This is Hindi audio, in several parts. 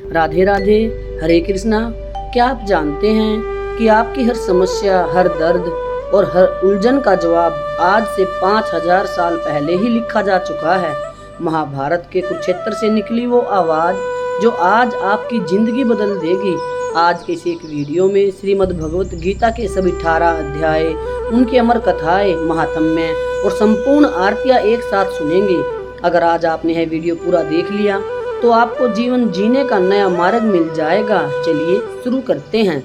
राधे राधे। हरे कृष्णा। क्या आप जानते हैं कि आपकी हर समस्या, हर दर्द और हर उलझन का जवाब आज से 5000 साल पहले ही लिखा जा चुका है। महाभारत के कुरुक्षेत्र से निकली वो आवाज जो आज आपकी जिंदगी बदल देगी। आज के इस एक वीडियो में श्रीमद् भगवत गीता के सभी 18 अध्याय, उनकी अमर कथाएं, महात्म्य और संपूर्ण आरतियां एक साथ सुनेंगे। अगर आज आपने यह वीडियो पूरा देख लिया तो आपको जीवन जीने का नया मार्ग मिल जाएगा। चलिए शुरू करते हैं।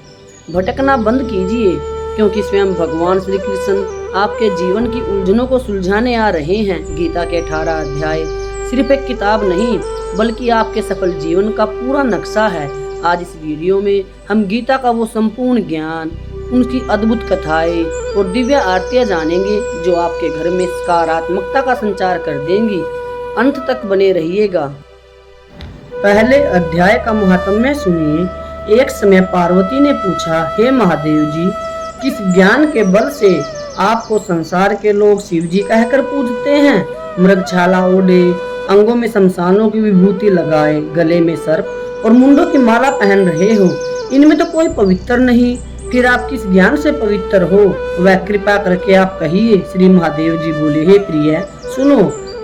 भटकना बंद कीजिए, क्योंकि स्वयं भगवान श्री कृष्ण आपके जीवन की उलझनों को सुलझाने आ रहे हैं। गीता के 18 अध्याय सिर्फ एक किताब नहीं, बल्कि आपके सफल जीवन का पूरा नक्शा है। आज इस वीडियो में हम गीता का वो संपूर्ण ज्ञान, उनकी अद्भुत कथाएं और दिव्य आरतियां जानेंगे जो आपके घर में सकारात्मकता का संचार कर देंगी। अंत तक बने रहिएगा। पहले अध्याय का महात्म्य सुनिए। एक समय पार्वती ने पूछा, हे महादेव जी, किस ज्ञान के बल से आपको संसार के लोग शिव जी कहकर पूजते हैं? मृगछाला ओढ़े, अंगों में शमशानों की विभूति लगाए, गले में सर्प और मुंडों की माला पहन रहे हो, इनमें तो कोई पवित्र नहीं। फिर आप किस ज्ञान से पवित्र हो? वह कृपा करके आप कहिए। श्री महादेव जी बोले, हे प्रिय, सुनो,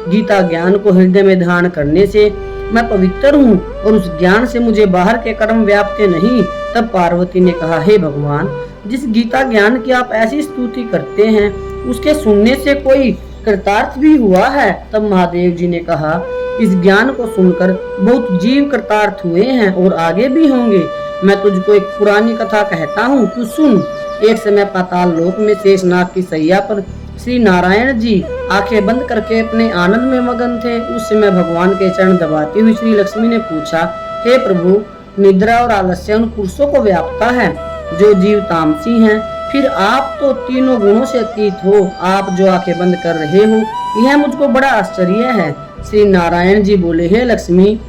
गीता ज्ञान को हृदय में धारण करने से मैं पवित्र हूँ और उस ज्ञान से मुझे बाहर के कर्म व्याप्ते नहीं। तब पार्वती ने कहा, हे भगवान, जिस गीता ज्ञान की आप ऐसी स्तुति करते हैं, उसके सुनने से कोई कृतार्थ भी हुआ है? तब महादेव जी ने कहा, इस ज्ञान को सुनकर बहुत जीव कृतार्थ हुए हैं और आगे भी होंगे। मैं तुझको एक पुरानी कथा कहता हूँ, तू सुन। एक समय पाताल लोक में शेषनाग की सैया पर श्री नारायण जी आंखें बंद करके अपने आनंद में मगन थे। उस समय भगवान के चरण दबाती हुई श्री लक्ष्मी ने पूछा, हे प्रभु, निद्रा और आलस्य उन पुरुषों को व्यापता है जो जीव तामसी हैं, फिर आप तो तीनों गुणों से अतीत हो। आप जो आंखें बंद कर रहे हो, यह मुझको बड़ा आश्चर्य है। श्री नारायण जी बोले, हे लक्ष्मी,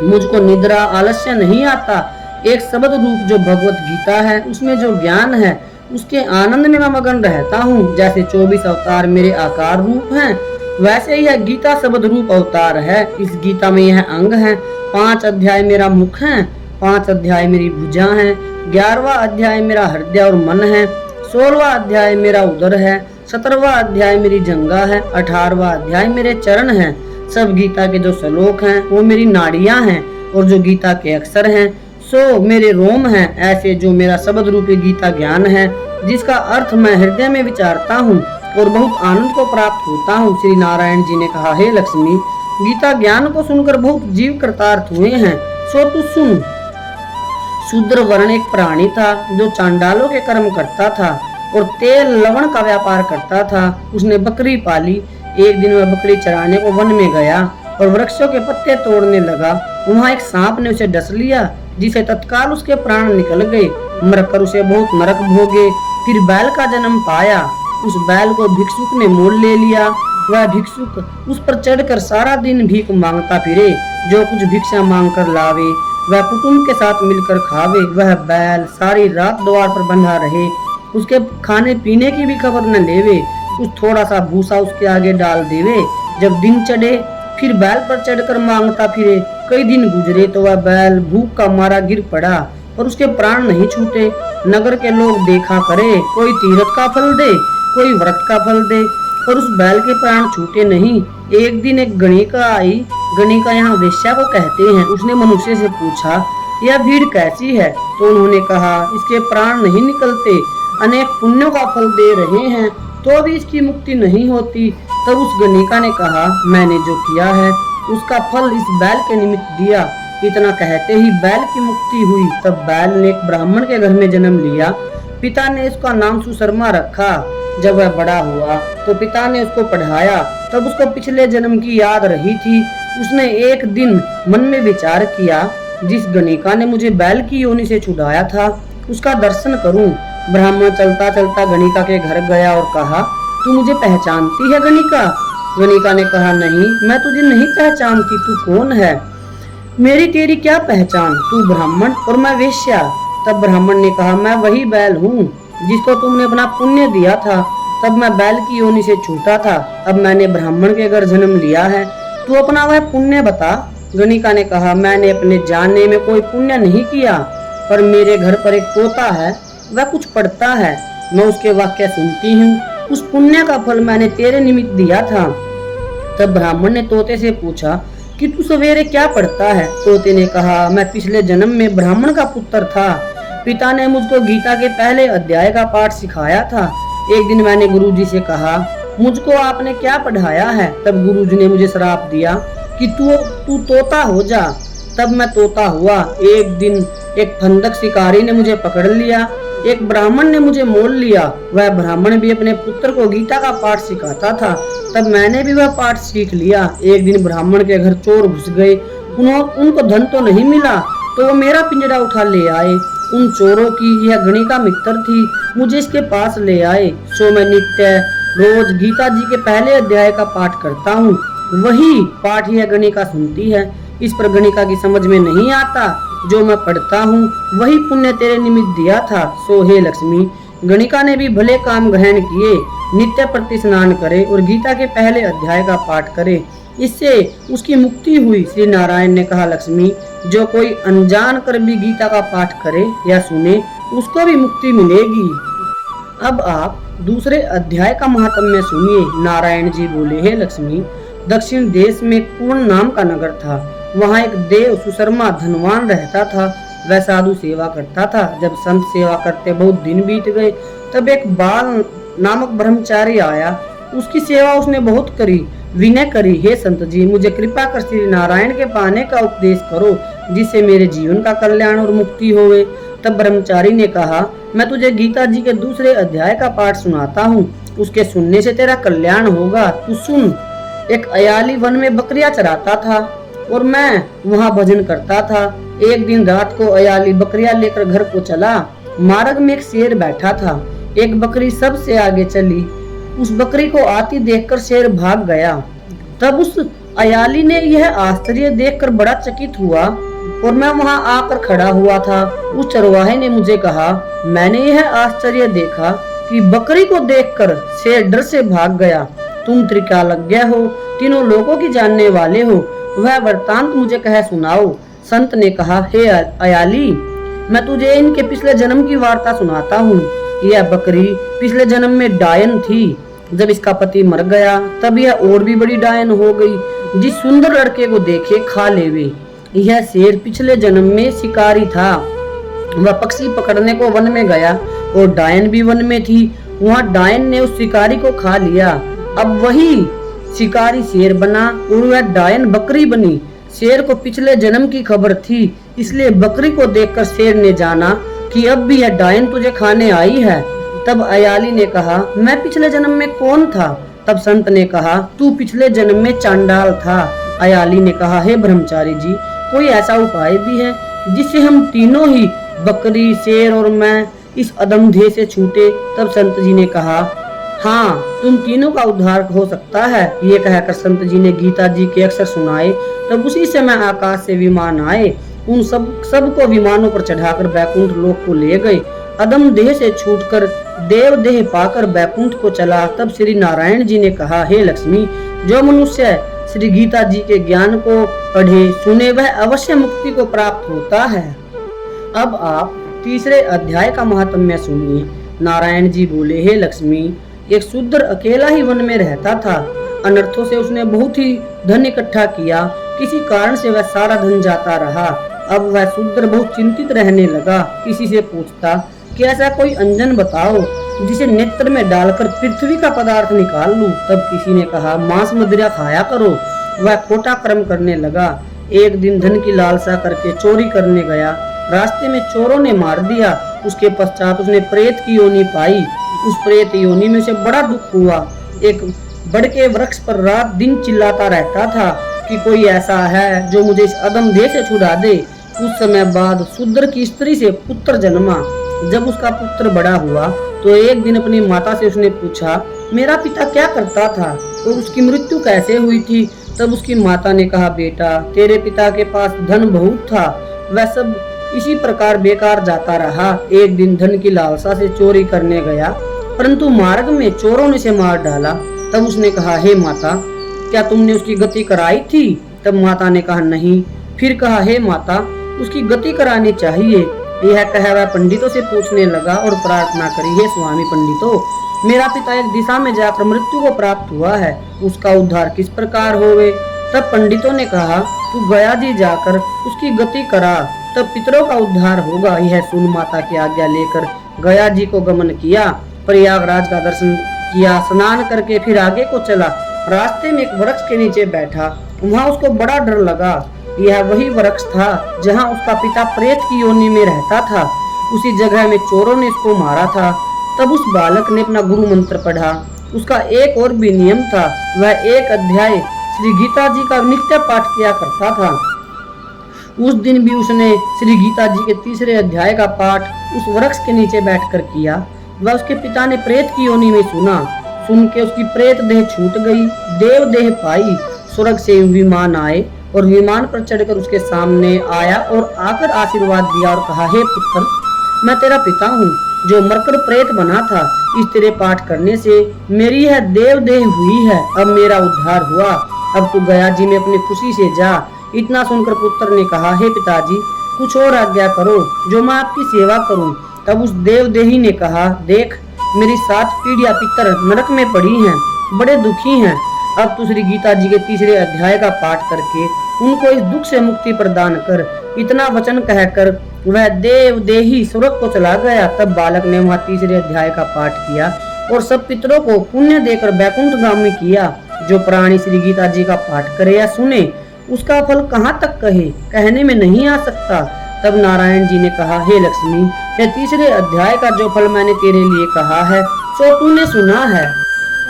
मुझको निद्रा आलस्य नहीं आता। एक शब्द रूप जो भगवत गीता है, उसमें जो ज्ञान है, उसके आनंद में मैं मगन रहता हूँ। जैसे 24 अवतार मेरे आकार रूप हैं, वैसे यह गीता शब्द रूप अवतार है। इस गीता में यह अंग है। 5 अध्याय मेरा मुख है, 5 अध्याय मेरी भुजा है, 11वां अध्याय मेरा हृदय और मन है, 16वां अध्याय मेरा उदर है, 17वां अध्याय मेरी जंगा है, 18वां अध्याय मेरे चरण हैं। सब गीता के जो श्लोक हैं वो मेरी नाड़ियां हैं, और जो गीता के अक्षर हैं सो मेरे रोम हैं। ऐसे जो मेरा शब्द रूपी गीता ज्ञान है, जिसका अर्थ मैं हृदय में विचारता हूँ और बहुत आनंद को प्राप्त होता हूँ। श्री नारायण जी ने कहा, हे लक्ष्मी, गीता ज्ञान को सुनकर बहुत जीव कृतार्थ हुए हैं, सो तू सुन। शूद्र वर्ण एक प्राणी था जो चांडालों के कर्म करता था और तेल लवण का व्यापार करता था। उसने बकरी पाली। एक दिन वह बकरी चराने को वन में गया और वृक्षों के पत्ते तोड़ने लगा। वहाँ एक सांप ने उसे डस लिया, जिसे तत्काल उसके प्राण निकल गए। मरकर उसे बहुत नरक भोगे। फिर बैल का जन्म पाया। उस बैल को भिक्षुक ने मोल ले लिया। वह भिक्षुक उस पर चढ़कर सारा दिन भीख मांगता फिरे। जो कुछ भिक्षा मांग कर लावे वह कुटुंब के साथ मिलकर खावे। वह बैल सारी रात द्वार पर बंधा रहे, उसके खाने पीने की भी खबर न लेवे। कुछ थोड़ा सा भूसा उसके आगे डाल देवे। जब दिन चढ़े फिर बैल पर चढ़कर मांगता फिरे। कई दिन गुजरे तो वह बैल भूख का मारा गिर पड़ा, पर उसके प्राण नहीं छूटे। नगर के लोग देखा करे, कोई तीरथ का फल दे, कोई व्रत का फल दे, पर उस बैल के प्राण छूटे नहीं। एक दिन एक गणिका आई। गणिका यहाँ वेश्या को कहते हैं। उसने मनुष्य से पूछा, यह भीड़ कैसी है? तो उन्होंने कहा, इसके प्राण नहीं निकलते, अनेक पुण्यों का फल दे रहे हैं, तो भी इसकी मुक्ति नहीं होती। तब उस गणिका ने कहा, मैंने जो किया है उसका फल इस बैल के निमित्त दिया। इतना कहते ही बैल की मुक्ति हुई। तब बैल ने एक ब्राह्मण के घर में जन्म लिया। पिता ने उसका नाम सुशर्मा रखा। जब वह बड़ा हुआ तो पिता ने उसको पढ़ाया। तब उसको पिछले जन्म की याद रही थी। उसने एक दिन मन में विचार किया, जिस गणिका ने मुझे बैल की योनि से छुड़ाया था, उसका दर्शन करूं। ब्राह्मण चलता चलता गणिका के घर गया और कहा, तू मुझे पहचानती है गणिका? गणिका ने कहा, नहीं, मैं तुझे नहीं पहचानती। तू कौन है? मेरी तेरी क्या पहचान? तू ब्राह्मण और मैं वेश्या। तब ब्राह्मण ने कहा, मैं वही बैल हूँ जिसको तुमने अपना पुण्य दिया था। तब मैं बैल की योनि से छूटा था। अब मैंने ब्राह्मण के घर जन्म लिया है। तू अपना वह पुण्य बता। गणिका ने कहा, मैंने अपने जानने में कोई पुण्य नहीं किया, पर मेरे घर पर एक तोता है, वह कुछ पढ़ता है, मैं उसके वाक्य सुनती हूँ, उस पुण्य का फल मैंने तेरे निमित्त दिया था। तब ब्राह्मण ने तोते से पूछा कि तू सवेरे क्या पढ़ता है? तोते ने कहा, मैं पिछले जन्म में ब्राह्मण का पुत्र था, पिता ने मुझको गीता के पहले अध्याय का पाठ सिखाया था। एक दिन मैंने गुरुजी से कहा, मुझको आपने क्या पढ़ाया है? तब गुरुजी ने मुझे श्राप दिया कि तू तोता हो जा। तब मैं तोता हुआ। एक दिन एक फंदक शिकारी ने मुझे पकड़ लिया, एक ब्राह्मण ने मुझे मोल लिया। वह ब्राह्मण भी अपने पुत्र को गीता का पाठ सिखाता था, तब मैंने भी वह पाठ सीख लिया। एक दिन ब्राह्मण के घर चोर घुस गए, उनको धन तो नहीं मिला, तो वो मेरा पिंजरा उठा ले आए। उन चोरों की यह गणिका मित्र थी, मुझे इसके पास ले आए। सो मैं नित्य रोज गीता जी के पहले अध्याय का पाठ करता हूँ, वही पाठ यह गणिका सुनती है। इस पर गणिका की समझ में नहीं आता, जो मैं पढ़ता हूँ वही पुण्य तेरे निमित्त दिया था। सो हे लक्ष्मी, गणिका ने भी भले काम ग्रहण किए, नित्य प्रति स्नान करे और गीता के पहले अध्याय का पाठ करे, इससे उसकी मुक्ति हुई। श्री नारायण ने कहा, लक्ष्मी, जो कोई अनजान कर भी गीता का पाठ करे या सुने, उसको भी मुक्ति मिलेगी। अब आप दूसरे अध्याय का महात्म्य सुनिए। नारायण जी बोले, हे लक्ष्मी, दक्षिण देश में पूर्ण नाम का नगर था। वहाँ एक देव सुशर्मा धनवान रहता था। वह साधु सेवा करता था। जब संत सेवा करते बहुत दिन बीत गए, तब एक बाल नामक ब्रह्मचारी आया। उसकी सेवा उसने बहुत करी, विनय करी, हे संत जी, मुझे कृपा कर श्री नारायण के पाने का उपदेश करो, जिससे मेरे जीवन का कल्याण और मुक्ति होवे। तब ब्रह्मचारी ने कहा, मैं तुझे गीता जी के दूसरे अध्याय का पाठ सुनाता हूँ, उसके सुनने से तेरा कल्याण होगा, तू सुन। एक अयाली वन में बकरियां चराता था और मैं वहाँ भजन करता था। एक दिन रात को अयाली बकरियां लेकर घर को चला। मार्ग में एक शेर बैठा था। एक बकरी सबसे आगे चली। उस बकरी को आती देखकर शेर भाग गया। तब उस अयाली ने यह आश्चर्य देखकर बड़ा चकित हुआ और मैं वहाँ आकर खड़ा हुआ था। उस चरवाहे ने मुझे कहा, मैंने यह आश्चर्य देखा कि बकरी को देखकर शेर डर से भाग गया। तुम त्रिकालज्ञ हो, तीनों लोगों की जानने वाले हो, वह वृत्तांत मुझे कह सुनाओ। संत ने कहा, हे अयाली, मैं तुझे इनके पिछले जन्म की वार्ता सुनाता हूँ। यह बकरी पिछले जन्म में डायन थी। जब इसका पति मर गया, तब यह और भी बड़ी डायन हो गई। जिस सुंदर लड़के को देखे खा लेवे। यह शेर पिछले जन्म में शिकारी था। वह पक्षी पकड़ने को वन में गया और डायन भी वन में थी। वहाँ डायन ने उस शिकारी को खा लिया। अब वही शिकारी शेर बना और वह डायन बकरी बनी। शेर को पिछले जन्म की खबर थी, इसलिए बकरी को देखकर शेर ने जाना कि अब भी यह डायन तुझे खाने आई है। तब अयाली ने कहा, मैं पिछले जन्म में कौन था? तब संत ने कहा, तू पिछले जन्म में चांडाल था। अयाली ने कहा, हे ब्रह्मचारी जी, कोई ऐसा उपाय भी है जिससे हम तीनों ही, बकरी, शेर और मैं, इस अधम देह से छूटे? तब संत जी ने कहा, हाँ, तुम तीनों का उद्धार हो सकता है। ये कहकर संत जी ने गीता जी के अक्षर सुनाए। तब उसी समय आकाश से विमान आए। उन सब को विमानों पर चढ़ाकर बैकुंठ लोक को ले गए। अदम देह से छूटकर देव देह पाकर बैकुंठ को चला। तब श्री नारायण जी ने कहा, हे लक्ष्मी, जो मनुष्य श्री गीता जी के ज्ञान को पढ़े सुने, वह अवश्य मुक्ति को प्राप्त होता है। अब आप तीसरे अध्याय का महात्म्य सुनिए। नारायण जी बोले, हे लक्ष्मी, एक शूद्र अकेला ही वन में रहता था। अनर्थों से उसने बहुत ही धन इकट्ठा किया। किसी कारण से वह सारा धन जाता रहा। अब वह शूद्र बहुत चिंतित रहने लगा। किसी से पूछता कि ऐसा कोई अंजन बताओ जिसे नेत्र में डालकर पृथ्वी का पदार्थ निकाल लूं। तब किसी ने कहा, मांस मदिरा खाया करो। वह खोटा कर्म करने लगा। एक दिन धन की लालसा करके चोरी करने गया। रास्ते में चोरों ने मार दिया। उसके पश्चात उसने प्रेत की योनि पाई। उस प्रेत योनि में से बड़ा दुख हुआ। एक बड़ के वृक्ष पर रात दिन चिल्लाता रहता था कि कोई ऐसा है जो मुझे इस अदम देह से छुड़ा दे। कुछ समय बाद शूद्र की स्त्री से पुत्र जन्मा। जब उसका पुत्र बड़ा हुआ तो एक दिन अपनी माता से उसने पूछा, मेरा पिता क्या करता था और उसकी मृत्यु कैसे हुई थी? तब उसकी माता ने कहा, बेटा, तेरे पिता के पास धन बहुत था, वह सब इसी प्रकार बेकार जाता रहा। एक दिन धन की लालसा से चोरी करने गया, परंतु मार्ग में चोरों ने उसे मार डाला। तब उसने कहा, हे माता, क्या तुमने उसकी गति कराई थी? तब माता ने कहा नहीं। फिर कहा हे माता, उसकी गति करानी चाहिए। यह कह वह पंडितों से पूछने लगा और प्रार्थना करी, हे स्वामी पंडितों, मेरा पिता एक दिशा में जाकर मृत्यु को प्राप्त हुआ है, उसका उद्धार किस प्रकार होवे। तब पंडितों ने कहा, तू गया जी जाकर उसकी गति करा, तब पितरों का उद्धार होगा। यह सुन माता की आज्ञा लेकर गया जी को गमन किया, प्रयागराज का दर्शन किया, स्नान करके फिर आगे को चला। रास्ते में एक वृक्ष के नीचे बैठा, वहाँ उसको बड़ा डर लगा। यह वही वृक्ष था जहाँ उसका पिता प्रेत की योनि में रहता था। उसी जगह में चोरों ने इसको मारा था। तब उस बालक ने अपना गुरु मंत्र पढ़ा। उसका एक और भी नियम था, वह एक अध्याय श्री गीता जी का नित्य पाठ किया करता था। उस दिन भी उसने श्री गीता जी के 3रे अध्याय का पाठ उस वृक्ष के नीचे बैठकर किया। वह उसके पिता ने प्रेत की योनि में सुन के उसकी प्रेत देह छूट गई, देव देह पाई। स्वर्ग से विमान आए और विमान पर चढ़कर उसके सामने आया और आकर आशीर्वाद दिया और कहा, हे पुत्र, मैं तेरा पिता हूँ जो मरकर प्रेत बना था। इस तेरे पाठ करने से मेरी यह देव देह हुई है, अब मेरा उद्धार हुआ। अब तू गया जी में अपनी खुशी से जा। इतना सुनकर पुत्र ने कहा, हे पिताजी, कुछ और आज्ञा करो जो मैं आपकी सेवा करूं। तब उस देव देही ने कहा, देख, मेरी 7 पीढ़ियां पितर नरक में पड़ी हैं, बड़े दुखी हैं। अब तू श्री गीता जी के 3रे अध्याय का पाठ करके उनको इस दुख से मुक्ति प्रदान कर। इतना वचन कहकर वह देव देही स्वर्ग को चला गया। तब बालक ने वहाँ 3रे अध्याय का पाठ किया और सब पितरों को पुण्य देकर बैकुंठगामी किया। जो प्राणी श्री गीता जी का पाठ करे या सुने, उसका फल कहाँ तक कहे, कहने में नहीं आ सकता। तब नारायण जी ने कहा, हे लक्ष्मी, यह 3रे अध्याय का जो फल मैंने तेरे लिए कहा है सो तूने सुना है।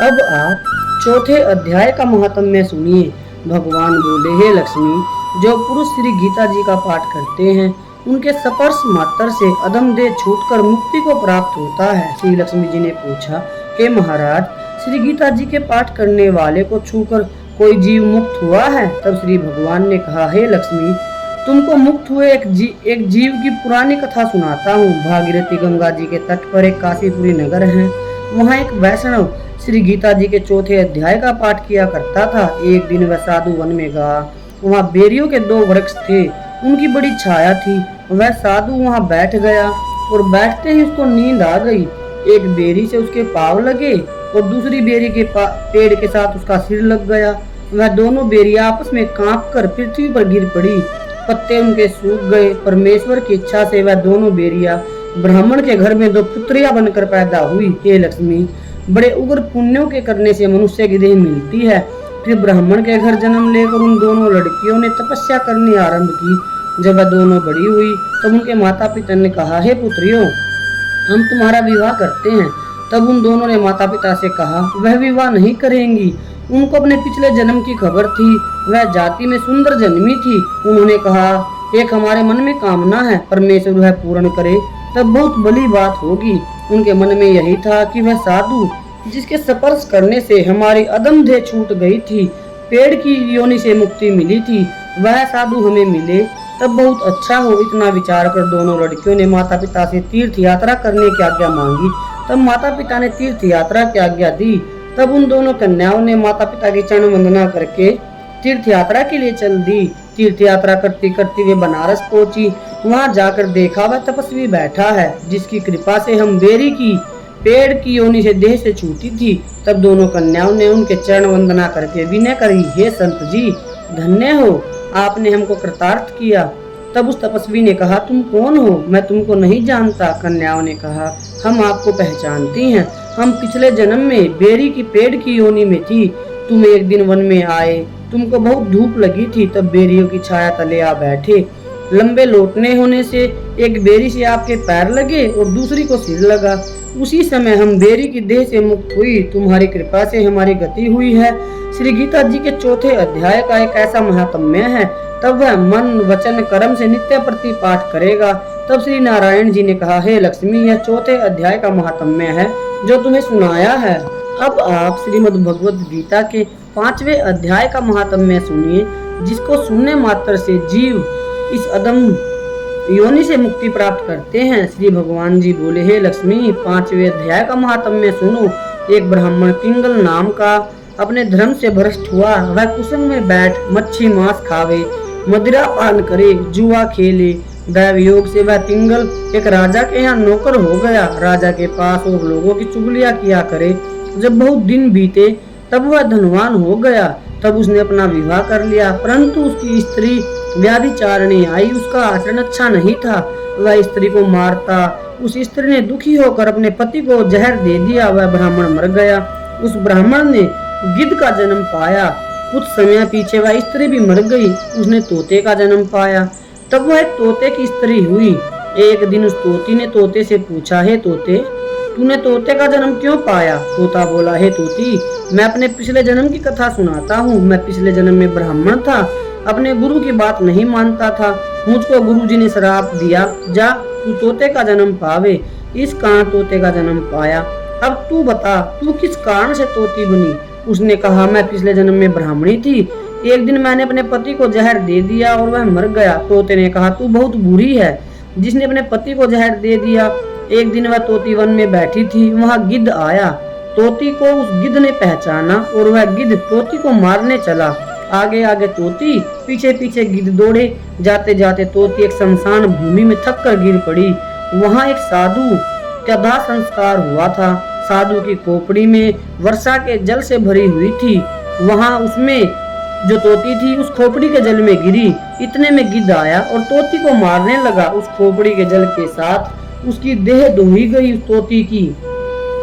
अब आप 4थे अध्याय का महात्म्य सुनिए। भगवान बोले, हे लक्ष्मी, जो पुरुष श्री गीता जी का पाठ करते हैं उनके स्पर्श मात्र से अधम देह छूटकर मुक्ति को प्राप्त होता है। श्री लक्ष्मी जी ने पूछा, हे महाराज, श्री गीता जी के पाठ करने वाले को छूकर कोई जीव मुक्त हुआ है? तब श्री भगवान ने कहा, हे लक्ष्मी, तुमको मुक्त हुए एक जीव की पुरानी कथा सुनाता हूँ। भागीरथी गंगा जी के तट पर एक काशीपुरी नगर है। वहाँ एक वैष्णव श्री गीता जी के 4थे अध्याय का पाठ किया करता था। एक दिन वह साधु वन में गया। वहाँ बेरियों के 2 वृक्ष थे, उनकी बड़ी छाया थी। वह साधु वहाँ बैठ गया और बैठते ही उसको नींद आ गई। एक बेरी से उसके पाँव लगे और दूसरी बेरी के पेड़ के साथ उसका सिर लग गया। वह दोनों बेरियां आपस में कांपकर पृथ्वी पर गिर पड़ी। पत्ते उनके सूख गए। परमेश्वर की इच्छा से वह दोनों बेरियां ब्राह्मण के घर में 2 पुत्रियां बनकर पैदा हुई। हे लक्ष्मी, बड़े उग्र पुण्यों के करने से मनुष्य की देह मिलती है। फिर ब्राह्मण के घर जन्म लेकर उन दोनों लड़कियों ने तपस्या करनी आरंभ की। जब वह दोनों बड़ी हुई तब उनके माता पिता ने कहा, हे पुत्रियों, हम तुम्हारा विवाह करते हैं। तब उन दोनों ने माता पिता से कहा, वह विवाह नहीं करेंगी। उनको अपने पिछले जन्म की खबर थी। वह जाति में सुंदर जन्मी थी। उन्होंने कहा, एक हमारे मन में कामना है, परमेश्वर वह पूर्ण करे तब बहुत बड़ी बात होगी। उनके मन में यही था कि वह साधु जिसके स्पर्श करने से हमारी अदम देह छूट गई थी, पेड़ की योनि से मुक्ति मिली थी, वह साधु हमें मिले तब बहुत अच्छा हो। इतना विचार कर दोनों लड़कियों ने माता पिता से तीर्थ यात्रा करने की आज्ञा मांगी। तब माता पिता ने तीर्थ यात्रा की आज्ञा दी। तब उन दोनों कन्याओं ने माता पिता की चरण वंदना करके तीर्थ यात्रा के लिए चल दी। तीर्थ यात्रा करती करती वे बनारस पहुंची। वहां जाकर देखा वह तपस्वी बैठा है जिसकी कृपा से हम बेरी की पेड़ की योनि से देह से छूटी थी। तब दोनों कन्याओं ने उनके चरण वंदना करके विनय करी, हे संत जी, धन्य हो, आपने हमको कृतार्थ किया। तब उस तपस्वी ने कहा, तुम कौन हो? मैं तुमको नहीं जानता। कन्याओं ने कहा, हम आपको पहचानती हैं। हम पिछले जन्म में बेरी की पेड़ की योनि में थी। तुम एक दिन वन में आए, तुमको बहुत धूप लगी थी, तब बेरियों की छाया तले आ बैठे। लंबे लौटने होने से एक बेरी से आपके पैर लगे और दूसरी को सिर लगा। उसी समय हम बेरी की देह से मुक्त हुई। तुम्हारी कृपा से हमारी गति हुई है। श्री गीता जी के 4थे अध्याय का एक ऐसा महात्म्य है, तब वह मन वचन कर्म से नित्य प्रति पाठ करेगा। तब श्री नारायण जी ने कहा, हे लक्ष्मी, यह 4थे अध्याय का महात्म्य है जो तुम्हें सुनाया है। अब आप श्रीमद् भगवद गीता के 5वें अध्याय का महात्म्य सुनिए, जिसको सुनने मात्र से जीव इस अदम योनि से मुक्ति प्राप्त करते हैं। श्री भगवान जी बोले, हे लक्ष्मी, 5वें अध्याय का महात्म्य सुनो। एक ब्राह्मण पिंगल नाम का अपने धर्म से भ्रष्ट हुआ, वह कुसंग में बैठ मच्छी मांस खावे, मदिरा पान करे, जुआ खेले। दैव योग से वह पिंगल एक राजा के यहाँ नौकर हो गया। राजा के पास और लोगों की चुगलियां किया करे। जब बहुत दिन बीते तब वह धनवान हो गया। तब उसने अपना विवाह कर लिया, परंतु उसकी स्त्री व्याभिचारिणी आई। उसका आचरण अच्छा नहीं था, वह स्त्री को मारता। उस स्त्री ने दुखी होकर अपने पति को जहर दे दिया। वह ब्राह्मण मर गया। उस ब्राह्मण ने गिद्ध का जन्म पाया। कुछ समय पीछे वह स्त्री भी मर गई। उसने तोते का जन्म पाया। तब वह एक तोते की स्त्री हुई। एक दिन उस तोती ने तोते से पूछा, हे तोते, तूने तोते का जन्म क्यों पाया? तोता बोला, हे तोती, मैं अपने पिछले जन्म की कथा सुनाता हूँ। मैं पिछले जन्म में ब्राह्मण था, अपने गुरु की बात नहीं मानता था। मुझको गुरुजी ने श्राप दिया, जा तू तोते का जन्म पावे। इस कारण तोते का जन्म पाया। अब तू बता, तू किस कारण से तोती बनी? उसने कहा, मैं पिछले जन्म में ब्राह्मणी थी। एक दिन मैंने अपने पति को जहर दे दिया और वह मर गया। तोते ने कहा, तू बहुत बुरी है जिसने अपने पति को जहर दे दिया। एक दिन वह तोती वन में बैठी थी, वहां गिद्ध आया। तोती को उस गिद्ध ने पहचाना और वह गिद्ध तोती को मारने चला। आगे आगे तोती, पीछे पीछे गिद्ध दौड़े। जाते जाते तोती एक शमशान भूमि में थक कर गिर पड़ी। वहां एक साधु का दाह संस्कार हुआ था। साधु की खोपड़ी में वर्षा के जल से भरी हुई थी। वहां उसमें जो तोती थी उस खोपड़ी के जल में गिरी। इतने में गिद्ध आया और तोती को मारने लगा। उस खोपड़ी के जल के साथ उसकी देह दोही गई उस तोती की,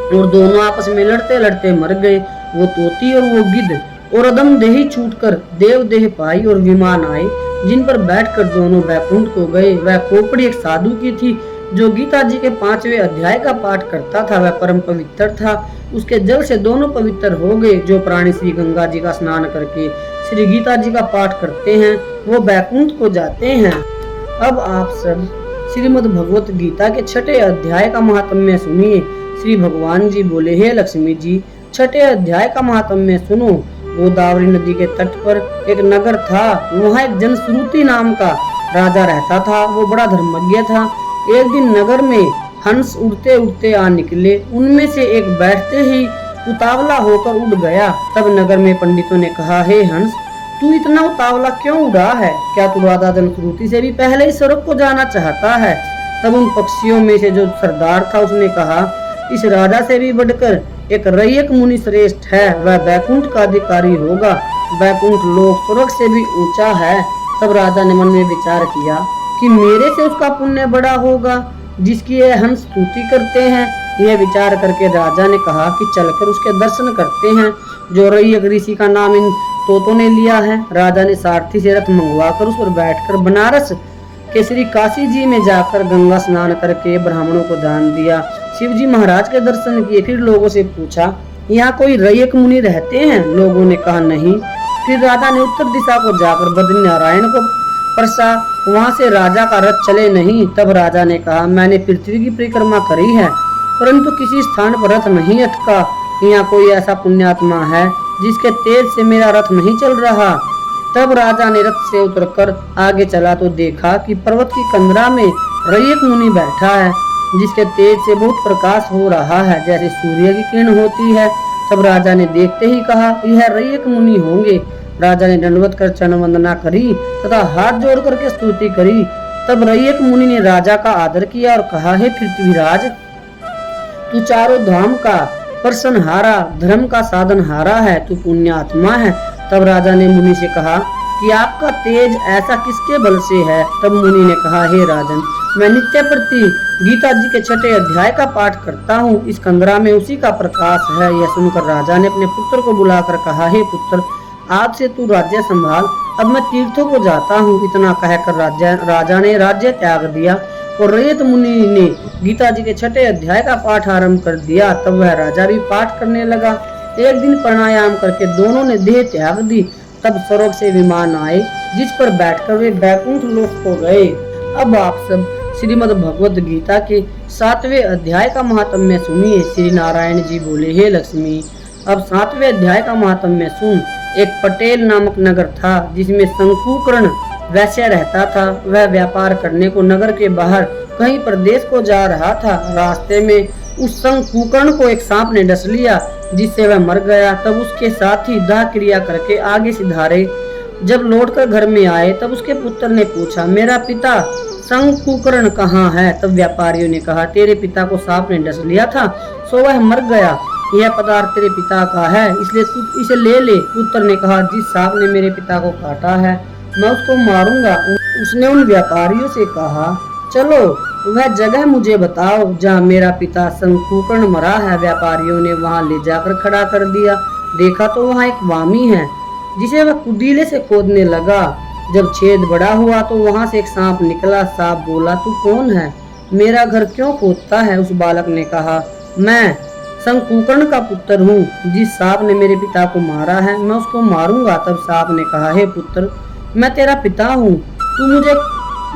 और दोनों आपस में लड़ते लड़ते मर गए, वो तोती और वो गिद्ध। और अदम देही छूटकर देव देह पाई और विमान आए, जिन पर बैठकर दोनों वैकुंठ को गए। वह खोपड़ी एक साधु की थी जो गीता जी के 5वें अध्याय का पाठ करता था। वह परम पवित्र था। उसके जल से दोनों पवित्र हो गए। जो प्राणी श्री गंगा जी का स्नान करके श्री गीता जी का पाठ करते हैं वो वैकुंठ को जाते हैं। अब आप सब श्रीमद् भगवत गीता के 6ठे अध्याय का महात्म्य सुनिए। श्री भगवान जी बोले, हे लक्ष्मी जी, 6ठे अध्याय का महात्म्य सुनो। गोदावरी नदी के तट पर एक नगर था। वहाँ एक जनश्रुति नाम का राजा रहता था। वो बड़ा धर्मज्ञ था। एक दिन नगर में हंस उड़ते उड़ते आ निकले। उनमें से एक बैठते ही उतावला होकर उड़ गया। तब नगर में पंडितों ने कहा, हे हंस, तू इतना उतावला क्यों उड़ा है? क्या तू राधा जनश्रुति से भी पहले ही स्वर्ग को जाना चाहता है? तब उन पक्षियों में से जो सरदार था उसने कहा, इस राजा से भी बढ़कर एक रैयक मुनि श्रेष्ठ है। वह वैकुंठ का अधिकारी होगा। वैकुंठ लोक स्वर्ग से भी ऊंचा है। तब राजा ने मन में विचार किया कि मेरे से उसका पुण्य बड़ा होगा जिसकी ये हंस स्तुति करते हैं। यह विचार करके राजा ने कहा कि चलकर उसके दर्शन करते हैं जो रैयक ऋषि का नाम इन तोतों ने लिया है। राजा ने सारथी से रथ मंगवाकर उस पर बैठकर बनारस के श्री काशी जी में जाकर गंगा स्नान करके ब्राह्मणों को दान दिया। शिव जी महाराज के दर्शन किए। फिर लोगों से पूछा, यहाँ कोई रैयक मुनि रहते हैं? लोगों ने कहा, नहीं। फिर राजा ने उत्तर दिशा को जाकर बद्रीनारायण को परसा। वहाँ से राजा का रथ चले नहीं। तब राजा ने कहा, मैंने पृथ्वी की परिक्रमा करी है परंतु किसी स्थान पर रथ नहीं अटका। यहाँ कोई ऐसा पुण्यात्मा है जिसके तेज से मेरा रथ नहीं चल रहा। तब राजा ने रथ से उतरकर आगे चला तो देखा कि पर्वत की कंदरा में रैयक मुनि बैठा है जिसके तेज से बहुत प्रकाश हो रहा है जैसे सूर्य की किरण होती है। तब राजा ने देखते ही कहा, यह रैयक मुनि होंगे। राजा ने दंडवत कर चरण वंदना करी तथा हाथ जोड़ करके स्तुति करी। तब रैयक मुनि ने राजा का आदर किया और कहा, हे पृथ्वीराज, तू चारों धाम का प्रसन्नहारा, धर्म का साधनहारा है, तू पुण्यात्मा है। तब राजा ने मुनि से कहा कि आपका तेज ऐसा किसके बल से है? तब मुनि ने कहा, हे राजन, मैं नित्य प्रति गीता जी के 6ठे अध्याय का पाठ करता हूँ। इस कंदरा में उसी का प्रकाश है। यह सुनकर राजा ने अपने पुत्र को बुलाकर कहा, हे पुत्र, आज से तू राज्य संभाल। अब मैं तीर्थों को जाता हूँ। इतना कहकर राजा ने राज्य त्याग दिया और रैयक मुनि ने गीता जी के 6ठे अध्याय का पाठ आरंभ कर दिया। तब वह राजा भी पाठ करने लगा। एक दिन प्राणायाम करके दोनों ने देह त्याग दी। तब स्वर्ग से विमान आए जिस पर बैठकर वे वैकुंठ लोक को गए। अब आप सब श्रीमद् भगवत गीता के 7वें अध्याय का महात्म्य सुनिए। श्री नारायण जी बोले, हे लक्ष्मी, अब 7वें अध्याय का महात्म्य सुन। एक पटेल नामक नगर था जिसमें शंकुकर्ण वैश्य रहता था। वह व्यापार करने को नगर के बाहर कहीं प्रदेश को जा रहा था। रास्ते में उस शंकुकर्ण को एक सांप ने डस लिया। जिससे वह मर गया। तब उसके साथ ही दाह क्रिया करके आगे सिधारे। जब लौटकर घर में आए तब उसके पुत्र ने पूछा, मेरा पिता शंकुकर्ण कहाँ है? तब व्यापारियों ने कहा, तेरे पिता को सांप ने डस लिया था, सो वह मर गया। यह पदार्थ तेरे पिता का है, इसलिए तू इसे ले ले। पुत्र ने कहा, जिस सांप ने मेरे पिता को काटा है मैं उसको मारूंगा। उसने उन व्यापारियों से कहा, चलो वह जगह मुझे बताओ जहाँ मेरा पिता शंकुकर्ण मरा है। व्यापारियों ने वहां ले जाकर खड़ा कर दिया। देखा तो वहाँ एक वामी है, जिसे वह कुदीले से खोदने लगा। जब छेद बड़ा हुआ तो वहां से एक सांप निकला। सांप बोला, तू कौन है? मेरा घर क्यों खोदता है? उस बालक ने कहा, मैं शंकुकर्ण का पुत्र हूँ। जिस सांप ने मेरे पिता को मारा है मैं उसको मारूंगा। तब सांप ने कहा, हे पुत्र, मैं तेरा पिता हूँ, तू मुझे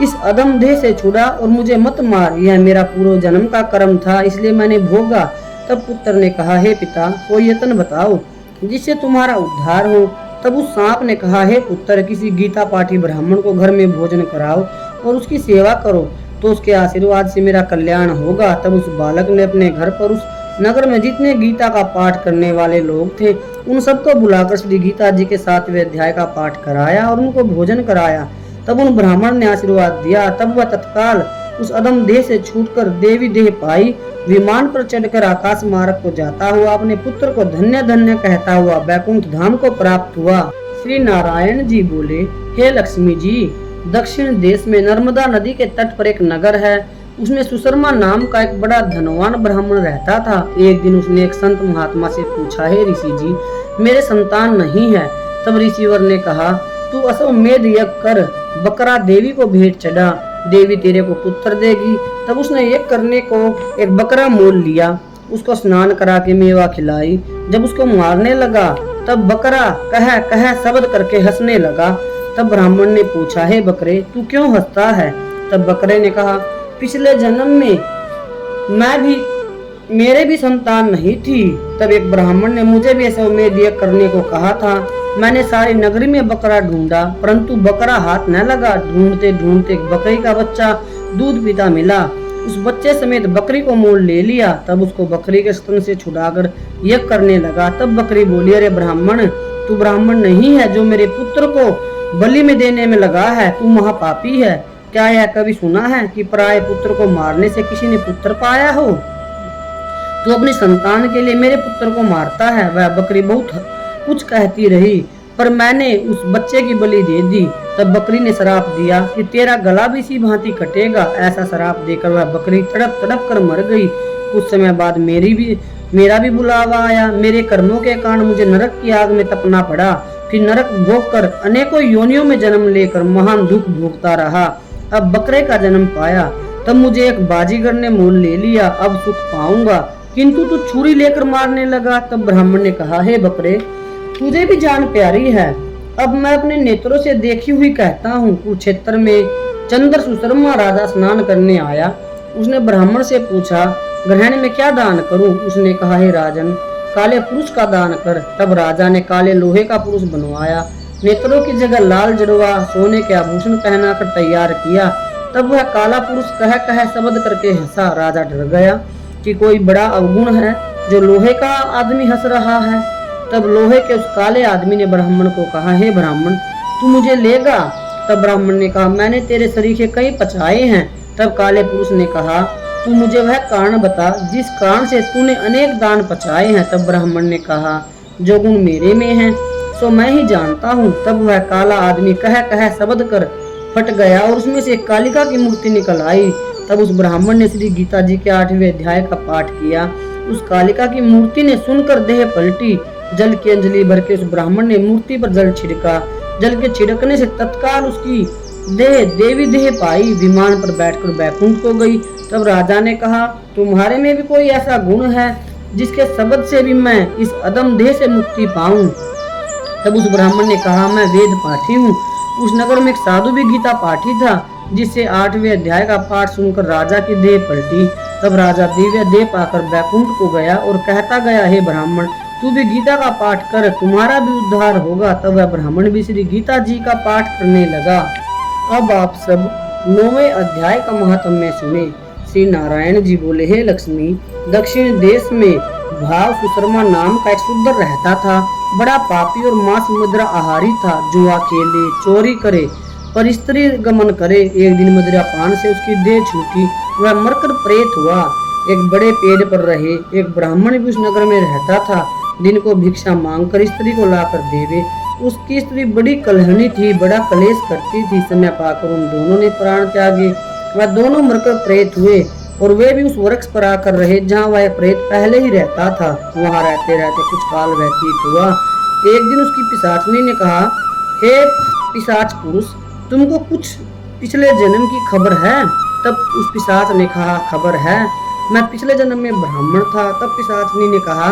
इस अधम देह से छुड़ा और मुझे मत मार। यह मेरा पूर्व जन्म का कर्म था, इसलिए मैंने भोगा। तब पुत्र ने कहा, हे पिता, कोई यत्न बताओ जिससे तुम्हारा उद्धार हो। तब उस सांप ने कहा, हे पुत्र, किसी गीता पाठी ब्राह्मण को घर में भोजन कराओ और उसकी सेवा करो, तो उसके आशीर्वाद से मेरा कल्याण होगा। तब उस बालक ने अपने घर पर उस नगर में जितने गीता का पाठ करने वाले लोग थे उन सबको बुलाकर श्री गीता जी के 7वें अध्याय का पाठ कराया और उनको भोजन कराया। तब उन ब्राह्मण ने आशीर्वाद दिया। तब वह तत्काल उस अदम देह से छूटकर देवी देह पाई। विमान पर चढ़कर आकाश मार्ग को जाता हुआ अपने पुत्र को धन्य धन्य कहता हुआ बैकुंठ धाम को प्राप्त हुआ। श्री नारायण जी बोले, हे लक्ष्मी जी, दक्षिण देश में नर्मदा नदी के तट पर एक नगर है। उसमें सुशर्मा नाम का एक बड़ा धनवान ब्राह्मण रहता था। एक दिन उसने एक संत महात्मा से पूछा, हे ऋषि जी, मेरे संतान नहीं है। तब ऋषिवर ने कहा, तू अश्वमेध यज्ञ कर, बकरा देवी को भेंट चढ़ा, देवी तेरे को पुत्र देगी। तब उसने यज्ञ करने को एक बकरा मोल लिया, उसको स्नान करा के मेवा खिलाई। जब उसको मारने लगा तब बकरा कह कह शब्द करके हंसने लगा। तब ब्राह्मण ने पूछा, हे बकरे, तू क्यों हंसता है? तब बकरे ने कहा, पिछले जन्म में मेरे भी संतान नहीं थी। तब एक ब्राह्मण ने मुझे भी अश्वमेध यज्ञ करने को कहा था। मैंने सारी नगरी में बकरा ढूंढा, परंतु बकरा हाथ न लगा। ढूंढते ढूंढते एक बकरी का बच्चा दूध पीता मिला। उस बच्चे समेत बकरी को मोल ले लिया। तब उसको बकरी के स्तन से छुड़ाकर यज्ञ करने लगा। तब बकरी बोली, अरे ब्राह्मण, तू ब्राह्मण नहीं है जो मेरे पुत्र को बलि में देने में लगा है, तू महापापी है। क्या यह कभी सुना है कि पराये पुत्र को मारने से किसी ने पुत्र पाया हो? तू अपनी संतान के लिए मेरे पुत्र को मारता है। वह बकरी बहुत कुछ कहती रही, पर मैंने उस बच्चे की बलि दे दी। तब बकरी ने श्राप दिया कि तेरा गला भी इसी भांति कटेगा। ऐसा श्राप देकर वह बकरी तड़प तड़प कर मर गई। कुछ समय बाद मेरा भी बुलावा आया। मेरे कर्मों के कारण मुझे नरक की आग में तपना पड़ा। फिर नरक भोग कर अनेकों योनियों में जन्म लेकर महान दुख भोगता रहा। अब बकरे का जन्म पाया। तब मुझे एक बाजीगर ने मोल ले लिया। अब सुख पाऊंगा, किंतु तू छुरी लेकर मारने लगा। तब ब्राह्मण ने कहा, हे बकरे, तुझे भी जान प्यारी है। अब मैं अपने नेत्रों से देखी हुई कहता हूँ। कुरुक्षेत्र में चंद्र सुशर्मा राजा स्नान करने आया। उसने ब्राह्मण से पूछा, ग्रहण में क्या दान करूं? उसने कहा, हे राजन, काले पुरुष का दान कर। तब राजा ने काले लोहे का पुरुष बनवाया, नेत्रों की जगह लाल जड़वा सोने के आभूषण पहना कर तैयार किया। तब वह काला पुरुष कह कह शब्द करके हंसा। राजा डर गया कि कोई बड़ा अवगुण है जो लोहे का आदमी हंस रहा है। तब लोहे के उस काले आदमी ने ब्राह्मण को कहा, हे ब्राह्मण, तू मुझे लेगा? तब ब्राह्मण ने कहा, मैंने तेरे सरीखे कई पचाए हैं। तब काले पुरुष ने कहा, तू मुझे वह कारण बता जिस कारण से तूने अनेक दान पचाए हैं। तब ब्राह्मण ने कहा, जो गुण मेरे में है सो मैं ही जानता हूँ। तब वह काला आदमी कह कह शब्द कर फट गया और उसमें से एक कालिका की मूर्ति निकल आई। तब उस ब्राह्मण ने श्री गीता जी के 8वें अध्याय का पाठ किया। उस कालिका की मूर्ति ने सुनकर देह पलटी। जल की अंजलि भर के उस ब्राह्मण ने मूर्ति पर जल छिड़का। जल के छिड़कने से तत्काल उसकी देह देवी देह पाई। विमान पर बैठकर बैकुंठ को गई। तब राजा ने कहा, तुम्हारे में भी कोई ऐसा गुण है जिसके शब्द से भी मैं इस अदम देह से मुक्ति पाऊं? तब उस ब्राह्मण ने कहा, मैं वेद पाठी हूँ। उस नगर में एक साधु भी गीता पाठी था, जिससे 8वें अध्याय का पाठ सुनकर राजा की देह पलटी। तब राजा दिव्य देह पाकर बैकुंठ को गया और कहता गया, हे ब्राह्मण, तू भी गीता का पाठ कर, तुम्हारा भी उद्धार होगा। तब वह ब्राह्मण भी श्री गीता जी का पाठ करने लगा। अब आप सब 9वें अध्याय का महात्म्य सुने। श्री नारायण जी बोले, हे लक्ष्मी, दक्षिण देश में भाव सुशर्मा नाम का एक शूद्र रहता था। बड़ा पापी और मांस मुद्रा आहारी था, जुआ खेले, चोरी करे, पर स्त्री गमन करे। एक दिन मदिरा पान से उसकी देह छूटी, वह मरकर प्रेत हुआ। एक बड़े पेड़ पर रहे एक ब्राह्मण भी उस नगर में रहता था। दिन को भिक्षा मांगकर स्त्री को लाकर देवे। उसकी स्त्री बड़ी कलहनी थी, बड़ा कलेश करती थी। समय पाकर उन दोनों ने प्राण त्यागे। वह दोनों मरकर प्रेत हुए और वे भी उस वृक्ष पर आकर रहे जहाँ वह प्रेत पहले ही रहता था। वहां रहते रहते कुछ काल व्यतीत हुआ। एक दिन उसकी पिशाचनी ने कहा, हे पिशाच पुरुष, तुमको कुछ पिछले जन्म की खबर है? तब उस पिशाच ने कहा, खबर है, मैं पिछले जन्म में ब्राह्मण था। तब पिशाचनी ने कहा,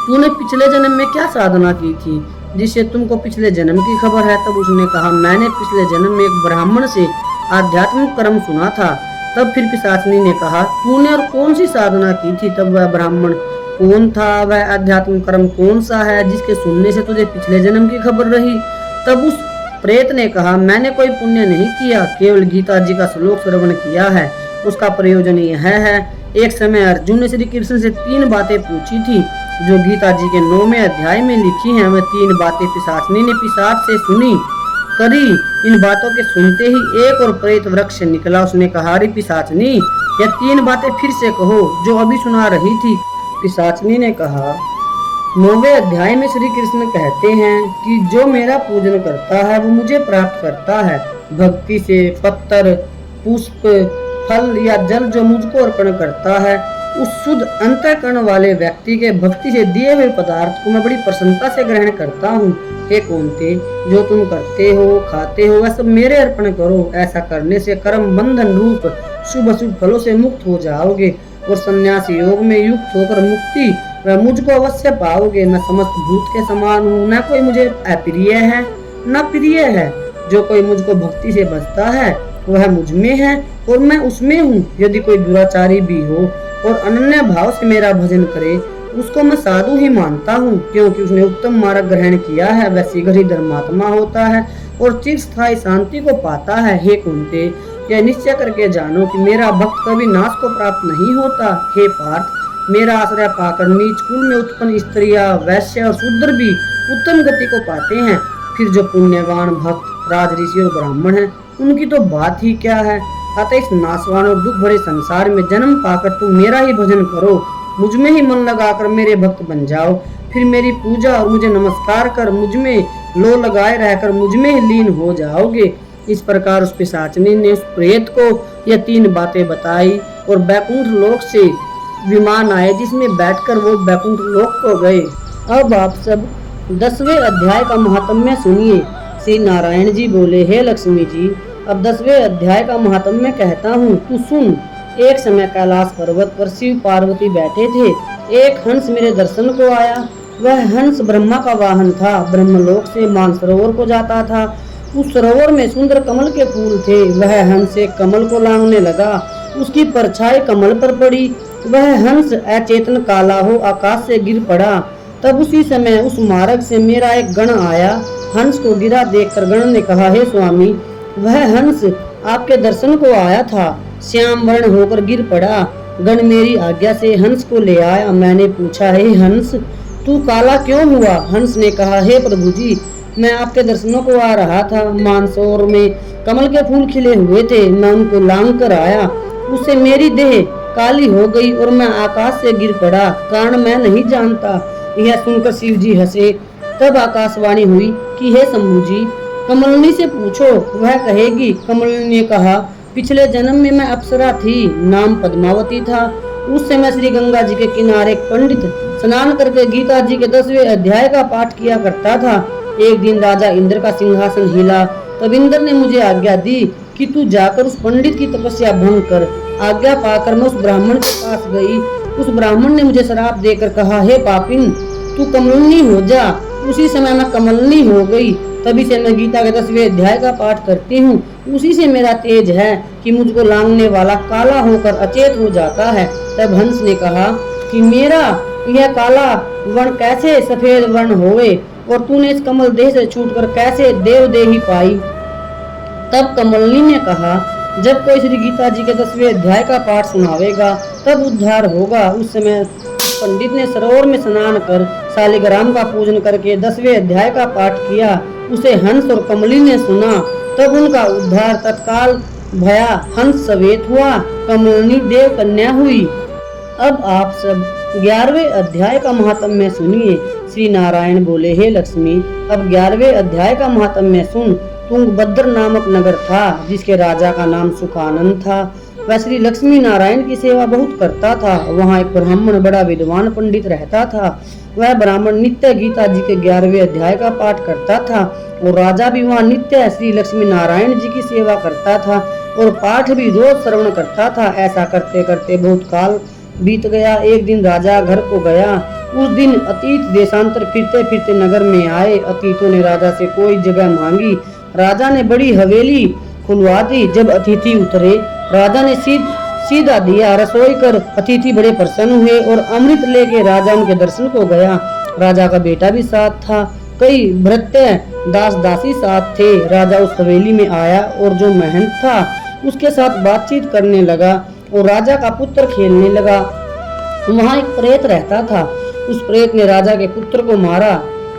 तूने पिछले जन्म में क्या साधना की थी जिससे तुमको पिछले जन्म की खबर है? तब उसने कहा, मैंने पिछले जन्म में एक ब्राह्मण से आध्यात्मिक कर्म सुना था। तब फिर पिशाचनी ने कहा, तूने और कौन सी साधना की थी? तब वह ब्राह्मण कौन था, वह आध्यात्मिक कर्म कौन सा है जिसके सुनने से तुझे पिछले जन्म की खबर रही? तब उस प्रेत ने कहा, मैंने कोई पुण्य नहीं किया, केवल गीता जी का श्लोक श्रवण किया है। उसका प्रयोजन यह है, एक समय अर्जुन ने श्री कृष्ण से 3 बातें पूछी थी जो गीता जी के 9वें अध्याय में लिखी हैं। वह 3 बातें पिशाचनी ने पिशाच से सुनी करी। इन बातों के सुनते ही एक और प्रेत वृक्ष से निकला। उसने कहा, अरे पिशाचनी, यह 3 बातें फिर से कहो जो अभी सुना रही थी। पिशाचनी ने कहा, 9वें अध्याय में श्री कृष्ण कहते हैं कि जो मेरा पूजन करता है वो मुझे प्राप्त करता है। भक्ति से पत्थर, पुष्प, फल या जल जो मुझको अर्पण करता है, उस शुद्ध अंतःकरण वाले व्यक्ति के भक्ति से दिए हुए पदार्थ को मैं बड़ी प्रसन्नता से ग्रहण करता हूँ। हे कौन्ते, जो तुम करते हो खाते हो वह सब मेरे अर्पण करो। ऐसा करने से कर्म बंधन रूप शुभ अशुभ फलों से मुक्त हो जाओगे और संन्यास योग में युक्त होकर मुक्ति वह मुझको अवश्य पाओगे। मैं समस्त भूत के समान हूँ, न कोई मुझे अप्रिय है न प्रिय है। जो कोई मुझको भक्ति से बचता है वह मुझ में है और मैं उसमें हूँ। यदि कोई दुराचारी भी हो और अनन्य भाव से मेरा भजन करे, उसको मैं साधु ही मानता हूँ, क्योंकि उसने उत्तम मार्ग ग्रहण किया है। वह शीघ्र ही धर्मात्मा होता है और चिरस्थायी शांति को पाता है। हे कुंते, यह निश्चय करके जानो कि मेरा भक्त कभी नाश को प्राप्त नहीं होता। हे पार्थ, मेरा आश्रय पाकर नीच कुल में उत्पन्न स्त्रियां, वैश्य और शूद्र भी उत्तम गति को पाते हैं। फिर जो पुण्यवान भक्त, राजऋषि और ब्राह्मण हैं, उनकी तो बात ही क्या है। अतः इस नाशवान और दुख भरे संसार में जन्म पाकर तुम मेरा ही भजन करो, मुझ में ही मन लगाकर मेरे भक्त बन जाओ। फिर मेरी पूजा और मुझे नमस्कार कर मुझ में लो लगाए रहकर मुझ में ही लीन हो जाओगे। इस प्रकार उस पिशाचनी ने उस प्रेत को यह 3 बातें बताई और बैकुंठ लोक से विमान आए जिसमें बैठकर वो बैकुंठ लोक को गए। अब आप सब 10वें अध्याय का महात्म्य सुनिए। श्री नारायण जी बोले, हे लक्ष्मी जी, अब 10वें अध्याय का महात्म्य कहता हूँ, तू सुन। एक समय कैलाश पर्वत पर शिव पार्वती बैठे थे। एक हंस मेरे दर्शन को आया। वह हंस ब्रह्मा का वाहन था। ब्रह्मलोक से मानसरोवर को जाता था। उस सरोवर में सुंदर कमल के फूल थे। वह हंस एक कमल को लांघने लगा। उसकी परछाई कमल पर पड़ी। वह हंस अचेतन काला हो आकाश से गिर पड़ा। तब उसी समय उस मार्ग से मेरा एक गण आया। हंस को गिरा देखकर गण ने कहा, हे स्वामी, वह हंस आपके दर्शन को आया था, श्याम वर्ण होकर गिर पड़ा। गण मेरी आज्ञा से हंस को ले आया। मैंने पूछा, हे हंस, तू काला क्यों हुआ? हंस ने कहा, हे प्रभु जी, मैं आपके दर्शनों को आ रहा था। मानसरोवर में कमल के फूल खिले हुए थे। मैं उनको लांघ कर आया। उससे मेरी देह काली हो गई और मैं आकाश से गिर पड़ा। कारण मैं नहीं जानता। यह सुनकर शिव जी हंसे। तब आकाशवाणी हुई कि हे शंभु जी, कमलनी से पूछो, वह कहेगी। कमलनी ने कहा, पिछले जन्म में मैं अप्सरा थी, नाम पद्मावती था। उस समय श्री गंगा जी के किनारे एक पंडित स्नान करके गीता जी के 10वें अध्याय का पाठ किया करता था। एक दिन राजा इंद्र का सिंहासन हिला। तब इंद्र ने मुझे आज्ञा दी कि तू जाकर उस पंडित की तपस्या भंग कर। आज्ञा पाकर मैं उस ब्राह्मण के पास गई। उस ब्राह्मण ने मुझे श्राप देकर कहा, हे पापिन, तू कमलनी हो जा। उसी समय मैं कमलनी हो गई। तभी से मैं गीता के 10वें अध्याय का पाठ करती हूँ। उसी से मेरा तेज है कि मुझको लांघने वाला काला होकर अचेत हो जाता है। तब हंस ने कहा कि मेरा यह काला वर्ण कैसे सफेद वर्ण होवे और तूने इस कमल देह से छूटकर कैसे देव देही पाई? तब कमलनी ने कहा, जब कोई श्री गीता जी के 10वें अध्याय का पाठ सुनावेगा तब उद्धार होगा। उस समय पंडित ने सरोवर में स्नान कर शालिग्राम का पूजन करके 10वें अध्याय का पाठ किया। उसे हंस और कमली ने सुना, तब उनका उद्धार तत्काल भया। हंस सवेत हुआ, कमलिनी देव कन्या हुई। अब आप सब 11वें अध्याय का महात्म्य सुनिए। श्री नारायण बोले, हे लक्ष्मी, अब 11वें अध्याय का महात्म्य सुन। तुंगभद्र नामक नगर था, जिसके राजा का नाम सुखानंद था। वह श्री लक्ष्मी नारायण की सेवा बहुत करता था। वहाँ एक ब्राह्मण बड़ा विद्वान पंडित रहता था। वह ब्राह्मण नित्य गीता जी के 11वें अध्याय का पाठ करता था और राजा भी वहाँ नित्य श्री लक्ष्मी नारायण जी की सेवा करता था और पाठ भी रोज श्रवण करता था। ऐसा करते करते बहुत काल बीत गया। एक दिन राजा घर को गया। उस दिन अतीत देशांतर फिरते फिरते नगर में आए। अतीतों ने राजा से कोई जगह मांगी। राजा ने बड़ी हवेली खुलवा दी। जब अतिथि उतरे, राजा ने सीधा दिया रसोई कर। अतिथि बड़े प्रसन्न हुए और अमृत लेके राजा उनके दर्शन को गया। राजा का बेटा भी साथ था। कई भृत्य दास दासी साथ थे। राजा उस हवेली में आया और जो महंत था उसके साथ बातचीत करने लगा और राजा का पुत्र खेलने लगा। वहाँ एक प्रेत रहता था। उस प्रेत ने राजा के पुत्र को मारा।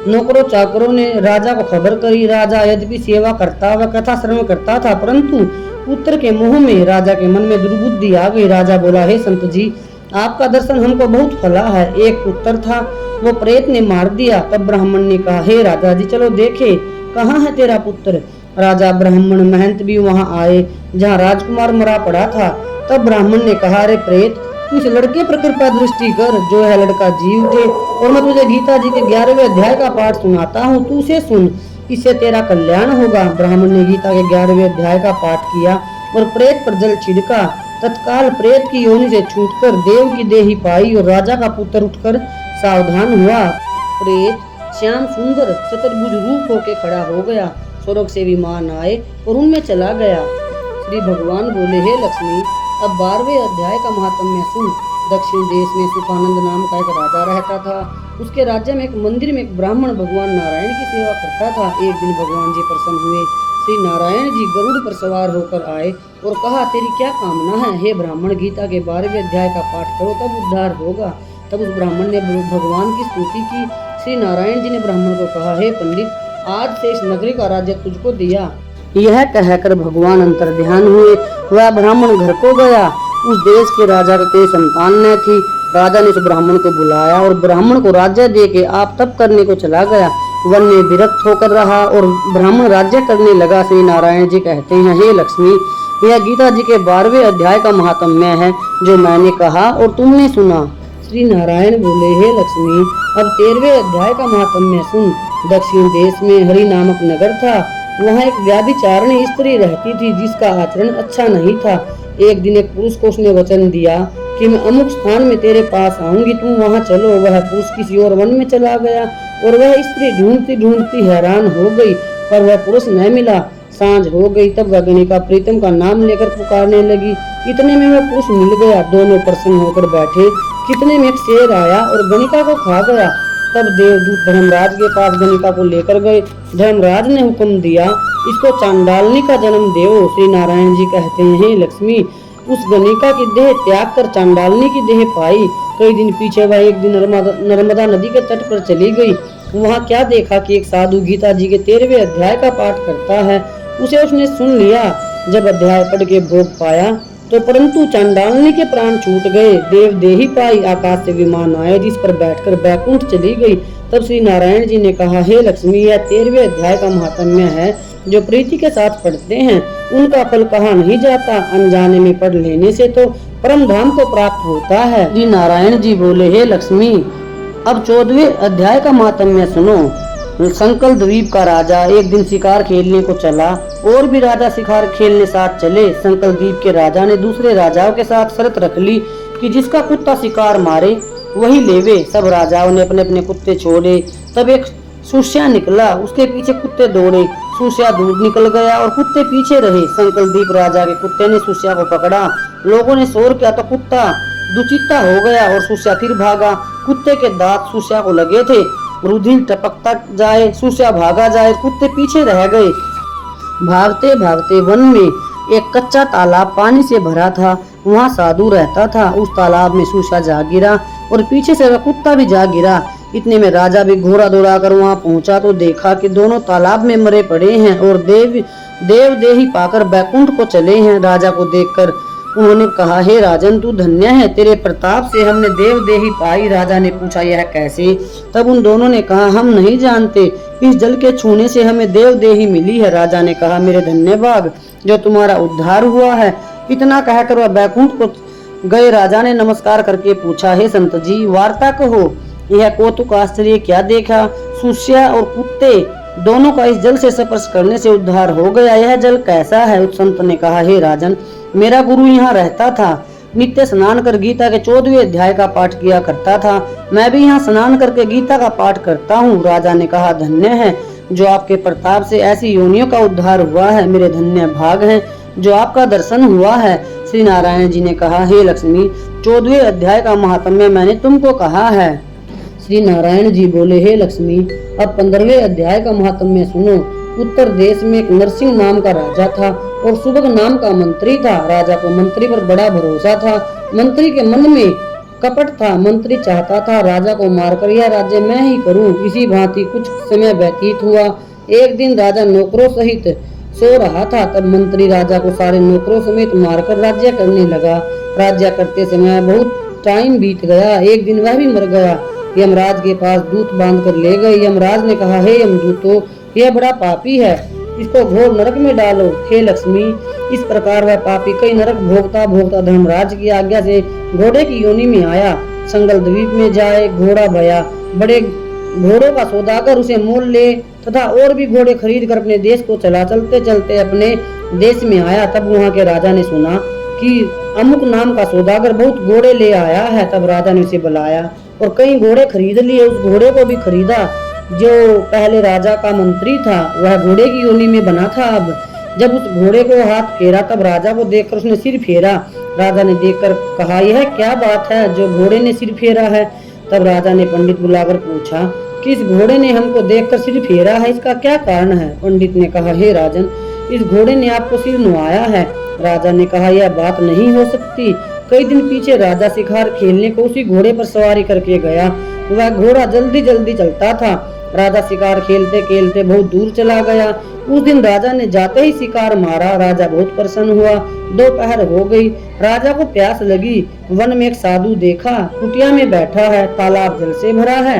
नौकरों चाकरों ने राजा को खबर करी। राजा यद्यपि सेवा करता व कथा श्रवण करता था, परंतु पुत्र के मुंह में राजा के मन में दुर्बुद्धि आ गई। राजा बोला, हे संत जी, आपका दर्शन हमको बहुत फला है। एक पुत्र था, वो प्रेत ने मार दिया। तब ब्राह्मण ने कहा, हे राजा जी, चलो देखे कहाँ है तेरा पुत्र। राजा, ब्राह्मण, महंत भी वहाँ आए जहाँ राजकुमार मरा पड़ा था। तब ब्राह्मण ने कहा, अरे प्रेत, तू इस लड़के पर कृपा दृष्टि कर, जो है लड़का जी उठे और मैं तुझे गीता जी के 11वें अध्याय का पाठ सुनाता हूँ, तू उसे सुन, इससे तेरा कल्याण होगा। ब्राह्मण ने गीता के 11वें अध्याय का पाठ किया और प्रेत पर जल छिड़का। तत्काल प्रेत की योनि से छूटकर देव की देही पाई और राजा का पुत्र उठकर सावधान हुआ। प्रेत श्याम सुंदर चतुर्भुज रूप होके खड़ा हो गया। स्वर्ग से विमान आए और उनमें चला गया। श्री भगवान बोले, हे लक्ष्मी, अब 12वें अध्याय का महात्म्य सुन। दक्षिण देश में सुखानंद नाम का एक राजा रहता था। उसके राज्य में एक मंदिर में एक ब्राह्मण भगवान नारायण की सेवा करता था। एक दिन भगवान जी प्रसन्न हुए। श्री नारायण जी गरुड़ पर सवार होकर आए और कहा, तेरी क्या कामना है। हे ब्राह्मण, गीता के 12वें अध्याय का पाठ करो, तब उद्धार होगा। तब उस ब्राह्मण ने भगवान की स्तुति की। श्री नारायण जी ने ब्राह्मण को कहा, हे पंडित, आज से इस नगरी का राज्य तुझको दिया। यह कहकर भगवान अंतर्ध्यान हुए। वह ब्राह्मण घर को गया। उस देश के राजा का कोई संतान न थी। राजा ने उस ब्राह्मण को बुलाया और ब्राह्मण को राज्य देके आप तप करने को चला गया। वन में विरक्त होकर रहा और ब्राह्मण राज्य करने लगा। श्री नारायण जी कहते हैं, हे लक्ष्मी, यह गीता जी के 12वें अध्याय का महात्म्य है, जो मैंने कहा और तुमने सुना। श्री नारायण बोले, हे लक्ष्मी, अब 13वें अध्याय का महात्म्य सुन। दक्षिण देश में हरि नामक नगर था। वहाँ एक व्याभिचारिणी स्त्री रहती थी, जिसका आचरण अच्छा नहीं था। एक दिन एक पुरुष को उसने वचन दिया कि मैं अमुक स्थान में तेरे पास आऊंगी, तुम वहाँ चलो। वह पुरुष किसी और वन में चला गया और वह स्त्री ढूंढती ढूंढती हैरान हो गई, पर वह पुरुष न मिला। सांझ हो गई, तब वह गणिका प्रीतम का नाम लेकर पुकारने लगी। इतने में वह पुरुष मिल गया। दोनों प्रसन्न होकर बैठे। कितने में एक शेर आया और गणिका को खा गया। तब देवदूत धर्मराज के पास गणिका को लेकर गए। धर्मराज ने हुक्म दिया, इसको चांडालनी का जन्म देव। श्री नारायण जी कहते हैं, लक्ष्मी, उस गणिका की देह त्याग कर चांडालनी की देह पाई। कई दिन पीछे वह एक दिन नर्मदा नदी के तट पर चली गई। वहाँ क्या देखा कि एक साधु गीता जी के 13वें अध्याय का पाठ करता है। उसे उसने सुन लिया। जब अध्याय पढ़ के भोग पाया तो परंतु चांडालनी के प्राण छूट गए। देव देही पाई। आकाश से विमान आए, जिस पर बैठकर बैकुंठ चली गई। तब श्री नारायण जी ने कहा, हे लक्ष्मी, यह 13वें अध्याय का महात्म्य है। जो प्रीति के साथ पढ़ते हैं उनका फल कहा नहीं जाता। अनजाने में पढ़ लेने से तो परम धाम को प्राप्त होता है। श्री नारायण जी बोले, हे लक्ष्मी, अब 14वें अध्याय का महात्म्य सुनो। संकल द्वीप का राजा एक दिन शिकार खेलने को चला। और भी राजा शिकार खेलने साथ चले। संकल द्वीप के राजा ने दूसरे राजाओं के साथ शर्त रख ली कि जिसका कुत्ता शिकार मारे वही लेवे। सब राजाओं ने अपने अपने कुत्ते छोड़े। तब एक सूस्या निकला, उसके पीछे कुत्ते दौड़े। सूस्या दूर निकल गया और कुत्ते पीछे रहे। संकल द्वीप राजा के कुत्ते ने सूस्या को पकड़ा। लोगों ने शोर किया तो कुत्ता दुचित्ता हो गया और सूस्या फिर भागा। कुत्ते के दांत सूस्या को लगे थे। रुधिर टपकता जाए, सूस्या भागा जाए, कुत्ते पीछे रह गए। भागते भागते वन में एक कच्चा तालाब पानी से भरा था। वहाँ साधु रहता था। उस तालाब में सूस्या जा गिरा। और पीछे से वह कुत्ता भी जा गिरा। इतने में राजा भी घोड़ा दौड़ाकर वहां पहुंचा तो देखा कि दोनों तालाब में मरे पड़े हैं और देवदेही पाकर बैकुंठ को चले हैं। राजा को देखकर उन्होंने कहा, हे राजन, तू धन्य है, तेरे प्रताप से हमने देवदेही पाई। राजा ने पूछा, यह कैसे? तब उन दोनों ने कहा, हम नहीं जानते, इस जल के छूने से हमें देवदेही मिली है। राजा ने कहा, मेरे धन्य भाग, जो तुम्हारा उद्धार हुआ है। इतना कहकर वह बैकुंठ को गए। राजा ने नमस्कार करके पूछा, हे संत जी, वार्ता कहो, यह कौतुक आश्चर्य क्या देखा? सूस्या और कुत्ते दोनों का इस जल से स्पर्श करने से उद्धार हो गया, यह जल कैसा है? उस संत ने कहा, हे राजन, मेरा गुरु यहाँ रहता था, नित्य स्नान कर गीता के 14वें अध्याय का पाठ किया करता था। मैं भी यहाँ स्नान करके गीता का पाठ करता हूँ। राजा ने कहा, धन्य है जो आपके प्रताप से ऐसी योनियों का उद्धार हुआ है, मेरे धन्य भाग हैं जो आपका दर्शन हुआ है। श्री नारायण जी ने कहा, हे लक्ष्मी, 14वें अध्याय का महात्म्य मैंने तुमको कहा है। श्री नारायण जी बोले, हे लक्ष्मी, अब 15वें अध्याय का महात्म्य सुनो। उत्तर देश में एक नरसिंह नाम का राजा था और सुबग नाम का मंत्री था। राजा को मंत्री पर बड़ा भरोसा था। मंत्री के मन में कपट था। मंत्री चाहता था राजा को मारकर यह राज्य मैं ही करूं। इसी भांति कुछ समय व्यतीत हुआ। एक दिन राजा नौकरों सहित सो रहा था, तब मंत्री राजा को सारे नौकरों समेत मारकर राज्य करने लगा। राज्य करते समय बहुत टाइम बीत गया। एक दिन वह भी मर गया। यमराज के पास दूत बांध कर ले गए। यमराज ने कहा, हे यमदूतों, यह बड़ा पापी है, इसको घोर नरक में डालो। हे लक्ष्मी, इस प्रकार वह पापी कई नरक भोगता भोगता धर्मराज की आज्ञा से घोड़े की योनि में आया। संगल द्वीप में जाए घोड़ा भया। बड़े घोड़ों का सौदागर उसे मोल ले तथा और भी घोड़े खरीद कर अपने देश को चला। चलते चलते अपने देश में आया। तब वहाँ के राजा ने सुना कि अमुक नाम का सौदागर बहुत घोड़े ले आया है। तब राजा ने उसे बुलाया और कई घोड़े खरीद लिए। उस घोड़े को भी खरीदा जो पहले राजा का मंत्री था, वह घोड़े की योनि में बना था। अब जब उस घोड़े को हाथ फेरा, तब राजा को देखकर उसने सिर फेरा। राजा ने देखकर कहा, यह क्या बात है जो घोड़े ने सिर फेरा है? तब राजा ने पंडित बुलाकर पूछा कि इस घोड़े ने हमको देखकर सिर फेरा है, इसका क्या कारण है? पंडित ने कहा, हे राजन, इस घोड़े ने आपको सिर नुआया है। राजा ने कहा, यह बात नहीं हो सकती। कई दिन पीछे राजा शिकार खेलने को उसी घोड़े पर सवारी करके गया। वह घोड़ा जल्दी जल्दी चलता था। राजा शिकार खेलते खेलते बहुत दूर चला गया। उस दिन राजा ने जाते ही शिकार मारा। राजा बहुत प्रसन्न हुआ। दोपहर हो गई। राजा को प्यास लगी। वन में एक साधु देखा, कुटिया में बैठा है, तालाब जल से भरा है।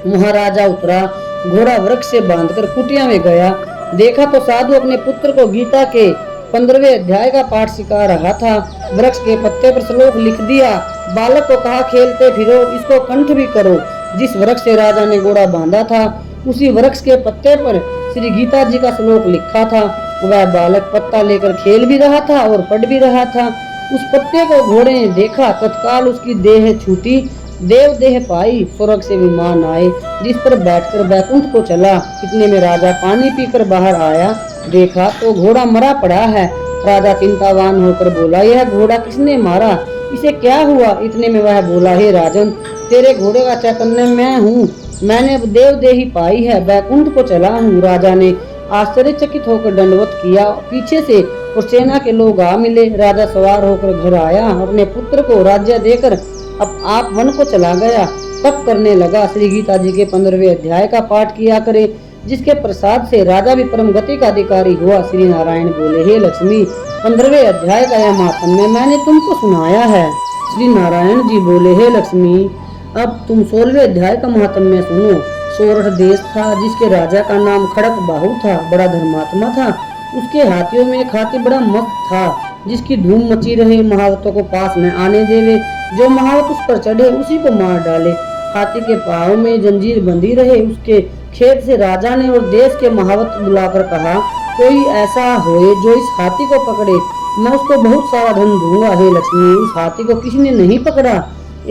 वहाँ राजा उतरा, घोड़ा वृक्ष से बांधकर कुटिया में गया। देखा तो साधु अपने पुत्र को गीता के 15वें अध्याय का पाठ सिखा रहा था। वृक्ष के पत्ते पर श्लोक लिख दिया। बालक को कहा, खेलते फिरो, इसको कंठ भी करो। जिस वृक्ष से राजा ने घोड़ा बांधा था, उसी वृक्ष के पत्ते पर श्री गीता जी का श्लोक लिखा था। वह बालक पत्ता लेकर खेल भी रहा था और पढ़ भी रहा था। उस पत्ते को घोड़े ने देखा, तत्काल उसकी देह छूटी, देव देह पाई। स्वर्ग से विमान आए, जिस पर बैठकर बैकुंठ को चला। इतने में राजा पानी पीकर बाहर आया, देखा तो घोड़ा मरा पड़ा है। राजा चिंतावान होकर बोला, यह घोड़ा किसने मारा, इसे क्या हुआ? इतने में वह बोला, हे राजन, तेरे घोड़े का चैतन्य मैं हूँ, मैंने अब देव देही पाई है, बैकुंठ को चला हूँ। राजा ने आश्चर्यचकित होकर दंडवत किया। पीछे से और सेना के लोग आ मिले। राजा सवार होकर घर आया, अपने पुत्र को राज्य देकर अब आप वन को चला गया। तप करने लगा। श्री गीता जी के 15वें अध्याय का पाठ किया करे, जिसके प्रसाद से राजा भी परम गति का अधिकारी हुआ। श्री नारायण बोले, हे लक्ष्मी, 15वें अध्याय का यह महात्म्य मैंने तुमको सुनाया है। श्री नारायण जी बोले, हे लक्ष्मी, अब तुम 16वें अध्याय का महात्म्य सुनो। सोरठ देश था, जिसके राजा का नाम खड़क बाहु था, बड़ा धर्मात्मा था। उसके हाथियों में एक हाथी बड़ा मस्त था, जिसकी धूम मची रहे, महावतों को पास न आने देवे। जो महावत उस पर चढ़े उसी को मार डाले। हाथी के पाँव में जंजीर बंधी रहे। उसके खेत से राजा ने और देश के महावत बुलाकर कहा, कोई ऐसा होए जो इस हाथी को पकड़े, मैं उसको बहुत सारा धन दूंगा। हे लक्ष्मी, उस हाथी को किसी ने नहीं पकड़ा।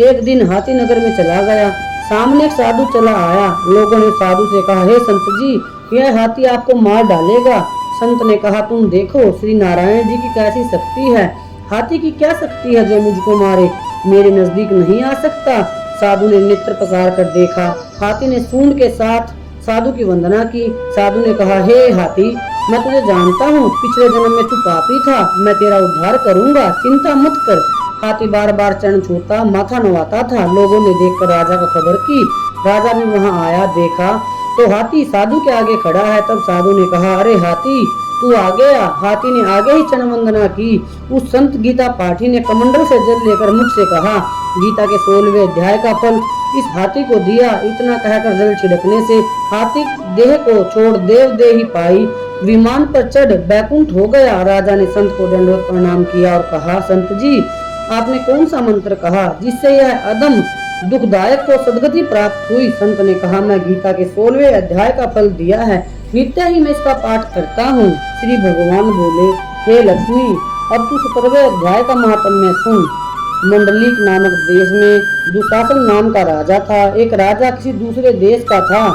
एक दिन हाथी नगर में चला गया। सामने एक साधु चला आया। लोगों ने साधु से कहा, हे संत जी, यह हाथी आपको मार डालेगा। संत ने कहा, तुम देखो श्री नारायण जी की कैसी शक्ति है। हाथी की क्या शक्ति है जो मुझको मारे? मेरे नजदीक नहीं आ सकता। साधु ने नेत्र पसार कर देखा। हाथी ने सूंड के साथ साधु की वंदना की। साधु ने कहा, हे हाथी, मैं तुझे जानता हूँ, पिछले जन्म में तू पापी था, मैं तेरा उद्धार करूंगा, चिंता मत कर। हाथी बार बार चरण छूता, माथा नवाता था। लोगों ने देखकर राजा को खबर की। राजा ने वहां आया, देखा तो हाथी साधु के आगे खड़ा है। तब साधु ने कहा, अरे हाथी तू आ गया। हाथी ने आगे ही चरण वंदना की। उस संत गीता पाठी ने कमंडल से जल लेकर मुझसे कहा, गीता के 16वें अध्याय का फल इस हाथी को दिया। इतना कहकर जल छिड़कने से हाथी देह को छोड़ देव देही पाई, विमान पर चढ़ बैकुंठ हो गया। राजा ने संत को दंडवत प्रणाम किया और कहा, संत जी आपने कौन सा मंत्र कहा जिससे यह अदम दुखदायक को सदगति प्राप्त हुई? संत ने कहा, मैं गीता के 16वें अध्याय का फल दिया है, नित्य ही मैं इसका पाठ करता हूँ। श्री भगवान बोले, हे लक्ष्मी अब तू 17वें अध्याय का महात्म्य सुन। मंडलिक नामक देश में दुशासन नाम का राजा था। एक राजा किसी दूसरे देश का था।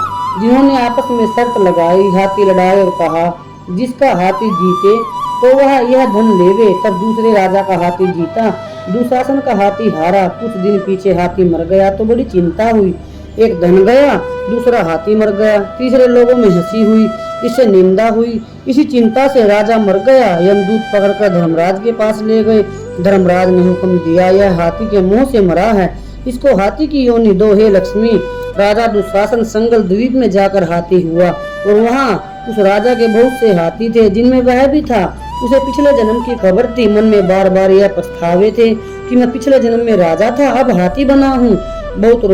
जिन्होंने आपस में शर्त लगाई, हाथी लड़ाए और कहा, जिसका हाथी जीते तो वह यह धन लेवे। तब दूसरे राजा का हाथी जीता, दुशासन का हाथी हारा। कुछ दिन पीछे हाथी मर गया तो बड़ी चिंता हुई। एक धन गया, दूसरा हाथी मर गया। तीसरे लोगों में हंसी हुई, इससे निंदा हुई। इसी चिंता से राजा मर गया। यमदूत पकड़कर धर्मराज के पास ले गए। धर्मराज ने हुक्म दिया, यह हाथी के मुंह से मरा है, इसको हाथी की योनि दो। हे लक्ष्मी। राजा दुशासन संगल द्वीप में जाकर हाथी हुआ और वहाँ उस राजा के बहुत से हाथी थे, जिनमें वह भी था। उसे पिछले जन्म की खबर थी। मन में बार बार यह पछतावे थे कि मैं पिछले जन्म में राजा था, अब हाथी बना हूँ। बहुत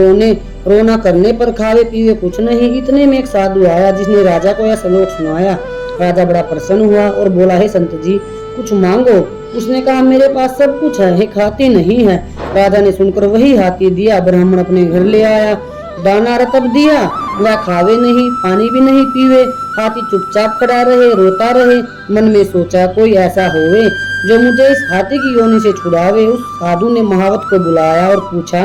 रोना करने पर खावे पीवे कुछ नहीं। इतने में एक साधु आया, जिसने राजा को यह श्लोक सुनाया। राजा बड़ा प्रसन्न हुआ और बोला, हे संत जी कुछ मांगो। उसने कहा, मेरे पास सब कुछ है, एक हाथी नहीं है। राजा ने सुनकर वही हाथी दिया। ब्राह्मण अपने घर ले आया, दाना रतब दिया, वह खावे नहीं, पानी भी नहीं पीवे। हाथी चुपचाप खड़ा रहे, रोता रहे। मन में सोचा, कोई ऐसा होवे जो मुझे इस हाथी की योनि से छुड़ावे। उस साधु ने महावत को बुलाया और पूछा,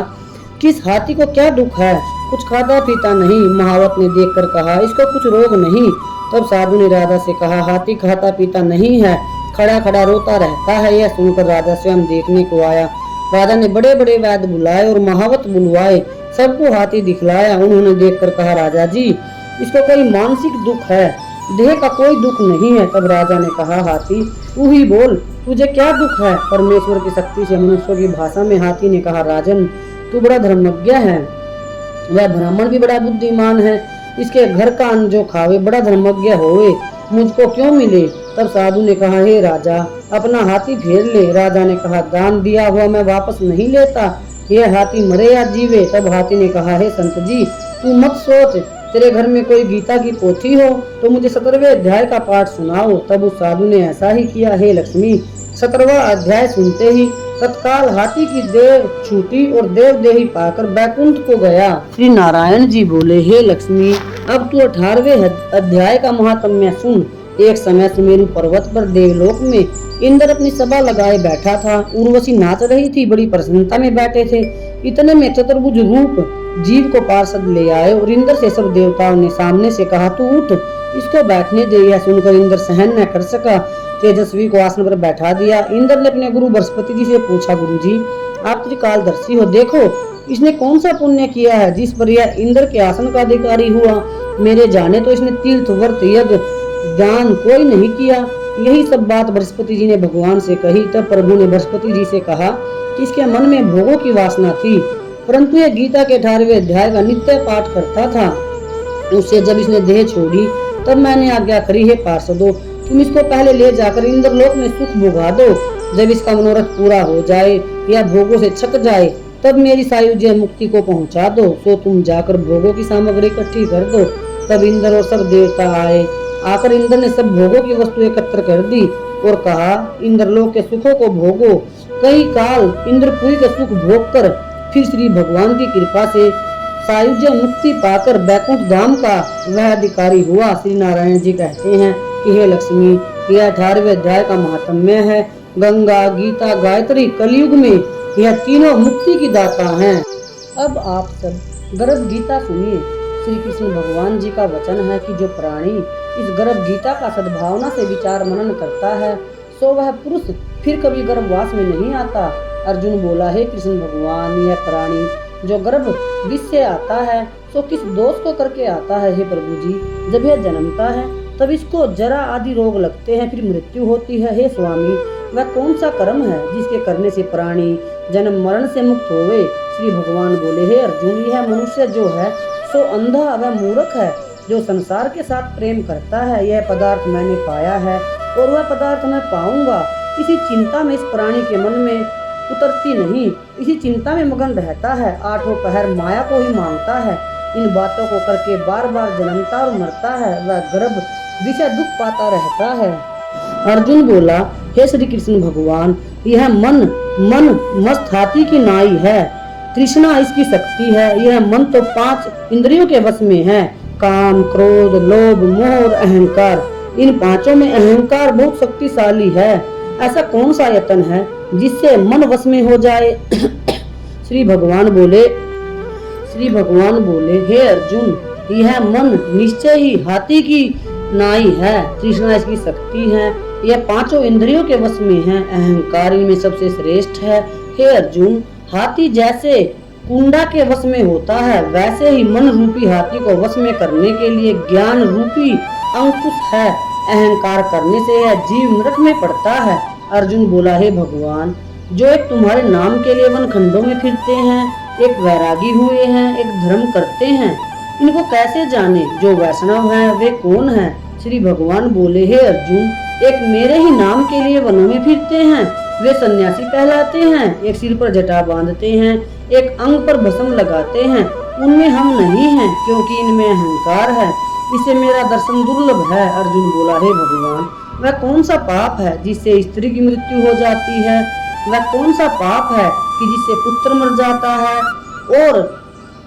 किस हाथी को क्या दुख है? कुछ खाता पीता नहीं। महावत ने देखकर कहा, इसको कुछ रोग नहीं। तब साधु ने राजा से कहा, हाथी खाता पीता नहीं है, खड़ा खड़ा रोता रहता है। यह सुनकर राजा स्वयं देखने को आया। राजा ने बड़े बड़े वैद्य बुलाए और महावत बुलवाए, सबको हाथी दिखलाया। उन्होंने देखकर कहा, राजा जी इसको कोई मानसिक दुख है, देह का कोई दुख नहीं है। तब राजा ने कहा, हाथी तू ही बोल, तुझे क्या दुख है? परमेश्वर की शक्ति से मनुष्य की भाषा में हाथी ने कहा, राजन तू बड़ा धर्मज्ञ है, वह ब्राह्मण भी बड़ा बुद्धिमान है, इसके घर का अन्न जो खावे बड़ा धर्मज्ञ होवे, मुझको क्यों मिले? तब साधु ने कहा, हे राजा अपना हाथी फेर ले। राजा ने कहा, दान दिया हुआ मैं वापस नहीं लेता, यह हाथी मरे या जीवे। तब हाथी ने कहा, हे संत जी तू मत सोच, तेरे घर में कोई गीता की पोथी हो तो मुझे 17वें अध्याय का पाठ सुनाओ। तब उस साधु ने ऐसा ही किया। हे लक्ष्मी 17वां अध्याय सुनते ही तत्काल हाथी की देह छूटी और देव देही पाकर बैकुंठ को गया। श्री नारायण जी बोले, हे लक्ष्मी अब तू 18वें अध्याय का महात्म्य सुन। एक समय सुमेरु पर्वत पर देवलोक में इंद्र अपनी सभा लगाए बैठा था। उर्वशी नाच रही थी, बड़ी प्रसन्नता में बैठे थे। इतने में चतुर्भुज रूप जीव को पार्षद ले आए और इंद्र से सब देवताओं ने सामने से कहा, तू उठ, इसको बैठने दे। यह सुनकर इंद्र सहन न कर सका, तेजस्वी को आसन पर बैठा दिया। इंद्र ने अपने गुरु बृहस्पति जी से पूछा, गुरुजी आप त्रिकालदर्शी हो, देखो इसने कौन सा पुण्य किया है जिस पर यह इंद्र के आसन का अधिकारी हुआ? मेरे जाने तो इसने तीर्थ व्रत यज्ञ दान कोई नहीं किया। यही सब बात बृहस्पति जी ने भगवान से कही। तब प्रभु ने बृहस्पति जी से कहा कि इसके मन में भोगों की वासना थी, परंतु यह गीता के 18वें अध्याय का नित्य पाठ करता था। उससे जब इसने देह छोड़ी तब मैंने आज्ञा करी, है पार्षदों तुम इसको पहले ले जाकर इंद्रलोक में सुख भोगा दो। जब इसका मनोरथ पूरा हो जाए या भोगों से छक जाए तब मेरी सायुज्य मुक्ति को पहुंचा दो। सो तुम जाकर भोगों की सामग्री इकट्ठी कर दो। तब इंद्र और सब देवता आए। आकर इंद्र ने सब भोगों की वस्तु एकत्र कर दी और कहा, इंद्रलोक के सुखों को भोगो। कई काल इंद्रपुरी के सुख भोग कर फिर श्री भगवान की कृपा से सायुज्य मुक्ति पाकर बैकुंठ धाम का वह अधिकारी हुआ। श्री नारायण जी कहते हैं कि हे लक्ष्मी यह 18वें अध्याय का महात्म्य है। गंगा गीता गायत्री कलयुग में यह तीनों मुक्ति की दाता हैं। अब आप सब गर्भ गीता सुनिए। श्री कृष्ण भगवान जी का वचन है कि जो प्राणी इस गर्भ गीता का सद्भावना से विचार मनन करता है सो वह पुरुष फिर कभी गर्भवास में नहीं आता। अर्जुन बोला, हे कृष्ण भगवान यह प्राणी जो गर्भ विष से आता है सो किस दोष को करके आता है? हे प्रभु जी जब यह जन्मता है तब इसको जरा आदि रोग लगते हैं, फिर मृत्यु होती है। हे स्वामी वह कौन सा कर्म है जिसके करने से प्राणी जन्म मरण से मुक्त होवे। श्री भगवान बोले, हे अर्जुन, यह मनुष्य जो है सो अंधा व मूर्ख है, जो संसार के साथ प्रेम करता है। यह पदार्थ मैंने पाया है और वह पदार्थ मैं पाऊंगा। इसी चिंता में इस प्राणी के मन में उतरती नहीं, इसी चिंता में मगन रहता है। आठों पहर माया को ही मांगता है। इन बातों को करके बार बार जन्मता और मरता है। वह गर्भ विषय दुख पाता रहता है। अर्जुन बोला, हे श्री कृष्ण भगवान, यह मन मस्त हाथी की नाई है। तृष्णा इसकी शक्ति है। यह मन तो 5 इंद्रियों के वश में है, काम, क्रोध, लोभ, मोह और अहंकार। इन पांचों में अहंकार बहुत शक्तिशाली है। ऐसा कौन सा यत्न है जिससे मन वश में हो जाए। श्री भगवान बोले, हे अर्जुन, यह मन निश्चय ही हाथी की नाई है। तृष्णा इसकी शक्ति है। यह 5 इंद्रियों के वश में है। अहंकार इनमें सबसे श्रेष्ठ है। हे अर्जुन, हाथी जैसे कुंडा के वश में होता है, वैसे ही मन रूपी हाथी को वश में करने के लिए ज्ञान रूपी अंकुश है। अहंकार करने से यह जीव नरक में पड़ता है। अर्जुन बोला, हे भगवान, जो एक तुम्हारे नाम के लिए वन खंडों में फिरते हैं, एक वैरागी हुए हैं, एक धर्म करते हैं, इनको कैसे जाने? जो वैष्णव हैं वे कौन हैं? श्री भगवान बोले, हे अर्जुन, एक मेरे ही नाम के लिए वनों में फिरते हैं, वे सन्यासी कहलाते हैं। एक सिर पर जटा बांधते हैं, एक अंग पर भस्म लगाते हैं, उनमें हम नहीं हैं, क्योंकि इनमें अहंकार है। इससे मेरा दर्शन दुर्लभ है। अर्जुन बोला, हे भगवान, वह कौन सा पाप है जिससे स्त्री की मृत्यु हो जाती है? वह कौन सा पाप है कि जिससे पुत्र मर जाता है? और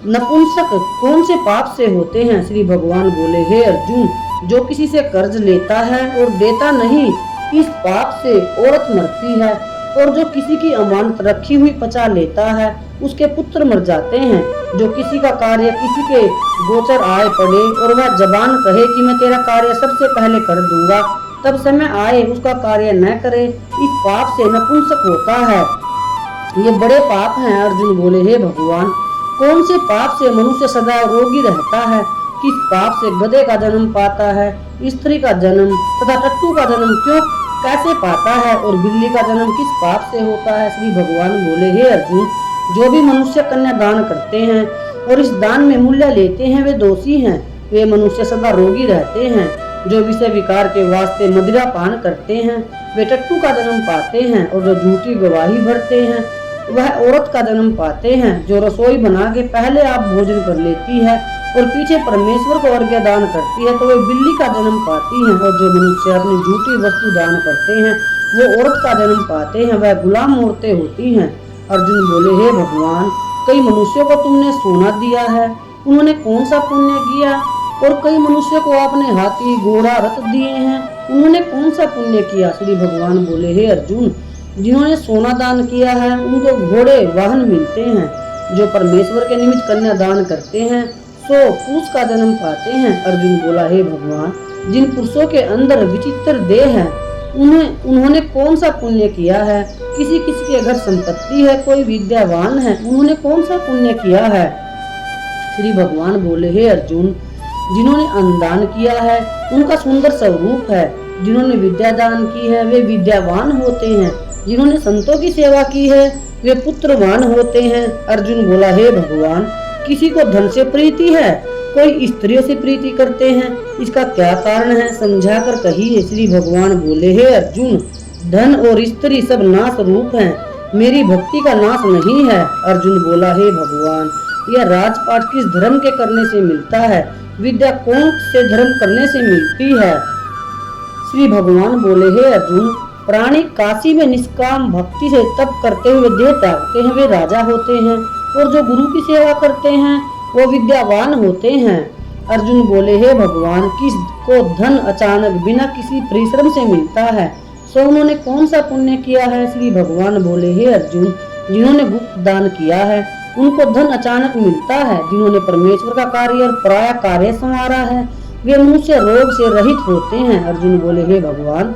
नपुंसक कौन से पाप से होते हैं? श्री भगवान बोले, हे अर्जुन, जो किसी से कर्ज लेता है और देता नहीं, इस पाप से औरत मरती है। और जो किसी की अमानत रखी हुई पचा लेता है, उसके पुत्र मर जाते हैं। जो किसी का कार्य किसी के गोचर आए पड़े और वह जबान कहे कि मैं तेरा कार्य सबसे पहले कर दूंगा, तब समय आए उसका कार्य न करे, इस पाप से नपुंसक होता है। ये बड़े पाप हैं। अर्जुन बोले, हे भगवान, कौन से पाप से मनुष्य सदा रोगी रहता है? किस पाप से गधे का जन्म पाता है, स्त्री का जन्म तथा टट्टू का जन्म क्यों कैसे पाता है, और बिल्ली का जन्म किस पाप से होता है? श्री भगवान बोले, हे अर्जुन, जो भी मनुष्य कन्या दान करते हैं और इस दान में मूल्य लेते हैं, वे दोषी हैं। वे मनुष्य सदा रोगी रहते हैं। जो विषय विकार के वास्ते मदिरा पान करते हैं, वे टट्टू का जन्म पाते हैं। और जो झूठी गवाही भरते हैं, वह औरत का जन्म पाते हैं। जो रसोई बना के पहले आप भोजन कर लेती है और पीछे परमेश्वर को अर्घ्य दान करती है, तो वे बिल्ली का जन्म पाती हैं। और जो मनुष्य अपनी झूठी वस्तु दान करते हैं, वो औरत का जन्म पाते हैं, वह गुलाम औरतें होती हैं। अर्जुन बोले, हे भगवान, कई मनुष्यों को तुमने सोना दिया है, उन्होंने कौन सा पुण्य किया? और कई मनुष्य को आपने हाथी, घोड़ा, रथ दिए हैं, उन्होंने कौन सा पुण्य किया? श्री भगवान बोले, हे अर्जुन, जिन्होंने सोना दान किया है उनको घोड़े वाहन मिलते हैं। जो परमेश्वर के निमित्त कन्या दान करते हैं, सो पुरुष का जन्म पाते हैं। अर्जुन बोला, हे भगवान, जिन पुरुषों के अंदर विचित्र देह है, उन्होंने कौन सा पुण्य किया है? किसी किसी के घर संपत्ति है, कोई विद्यावान है, उन्होंने कौन सा पुण्य किया है? श्री भगवान बोले, हे अर्जुन, जिन्होंने अन्नदान किया है उनका सुंदर स्वरूप है। जिन्होंने विद्या दान की है वे विद्यावान होते हैं। जिन्होंने संतों की सेवा की है वे पुत्रवान होते हैं। अर्जुन बोला, हे भगवान, किसी को धन से प्रीति है, कोई स्त्रियों से प्रीति करते हैं, इसका क्या कारण है? समझा कर कहिए। श्री भगवान बोले, हे अर्जुन, धन और स्त्री सब नाश रूप हैं, मेरी भक्ति का नाश नहीं है। अर्जुन बोला, हे भगवान, यह राजपाट किस धर्म के करने से मिलता है? विद्या कौन से धर्म करने से मिलती है? श्री भगवान बोले, हे अर्जुन, प्राणी काशी में निष्काम भक्ति से तप करते हुए देह त्यागते हैं, वे राजा होते हैं। और जो गुरु की सेवा करते हैं वो विद्यावान होते हैं। अर्जुन बोले, हे भगवान, किसको धन अचानक बिना किसी परिश्रम से मिलता है, सो उन्होंने कौन सा पुण्य किया है? श्री भगवान बोले, हे अर्जुन, जिन्होंने गुप्त दान किया है उनको धन अचानक मिलता है। जिन्होंने परमेश्वर का कार्य और पराया कार्य संवारा है, वे मनुष्य रोग से रहित होते हैं। अर्जुन बोले, हे भगवान,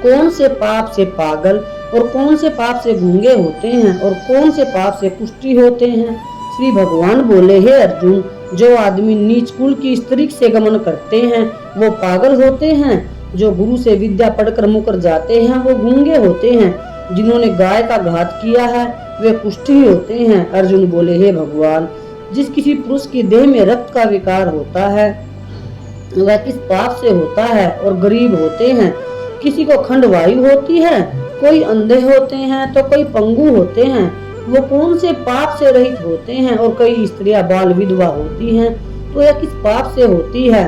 कौन से पाप से पागल और कौन से पाप से गूंगे होते हैं और कौन से पाप से कुष्ठी होते हैं? श्री भगवान बोले, हे अर्जुन, जो आदमी नीच कुल की स्त्री से गमन करते हैं वो पागल होते हैं। जो गुरु से विद्या पढ़कर मुकर जाते हैं वो गूंगे होते हैं, जिन्होंने गाय का घात किया है वे कुष्ठी होते हैं। अर्जुन बोले, हे भगवान, जिस किसी पुरुष की देह में रक्त का विकार होता है वह किस पाप से होता है? और गरीब होते हैं, किसी को खंडवायु होती है, कोई अंधे होते हैं तो कोई पंगु होते हैं, वो कौन से पाप से रहित होते हैं? और कई स्त्रियां बाल विधवा होती हैं तो यह किस पाप से होती है?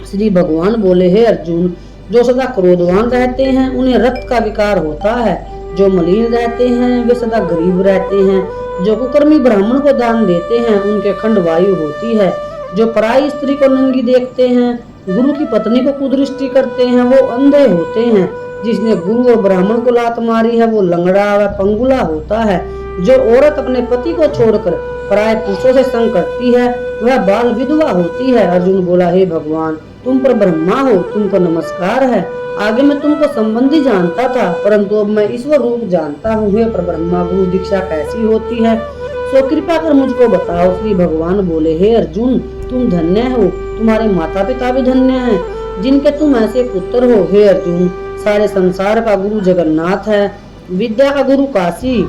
श्री भगवान बोले, हे अर्जुन, जो सदा क्रोधवान रहते हैं उन्हें रक्त का विकार होता है, जो मलिन रहते हैं वे सदा गरीब रहते हैं, जो कुकर्मी ब्राह्मण को दान देते हैं उनके खंडवायु होती है, जो पराई स्त्री को नंगी देखते हैं, गुरु की पत्नी को कुदृष्टि करते हैं वो अंधे होते हैं, जिसने गुरु और ब्राह्मण को लात मारी है वो लंगड़ा व पंगुला होता है, जो औरत अपने पति को छोड़कर पराये पुरुषों से संग करती है वह बाल विधवा होती है। अर्जुन बोला, हे भगवान, तुम पर ब्रह्मा हो, तुमको नमस्कार है। आगे मैं तुमको संबंधी जानता था परंतु अब मैं ईश्वर रूप जानता हूँ। हे पर ब्रह्मा, गुरु दीक्षा कैसी होती है, सो कृपा कर मुझको बताओ। श्री भगवान बोले, हे अर्जुन, तुम धन्य हो, तुम्हारे माता पिता भी धन्य हैं जिनके तुम ऐसे पुत्र हो। हे अर्जुन, सारे संसार का गुरु जगन्नाथ है, विद्या का गुरु काशी,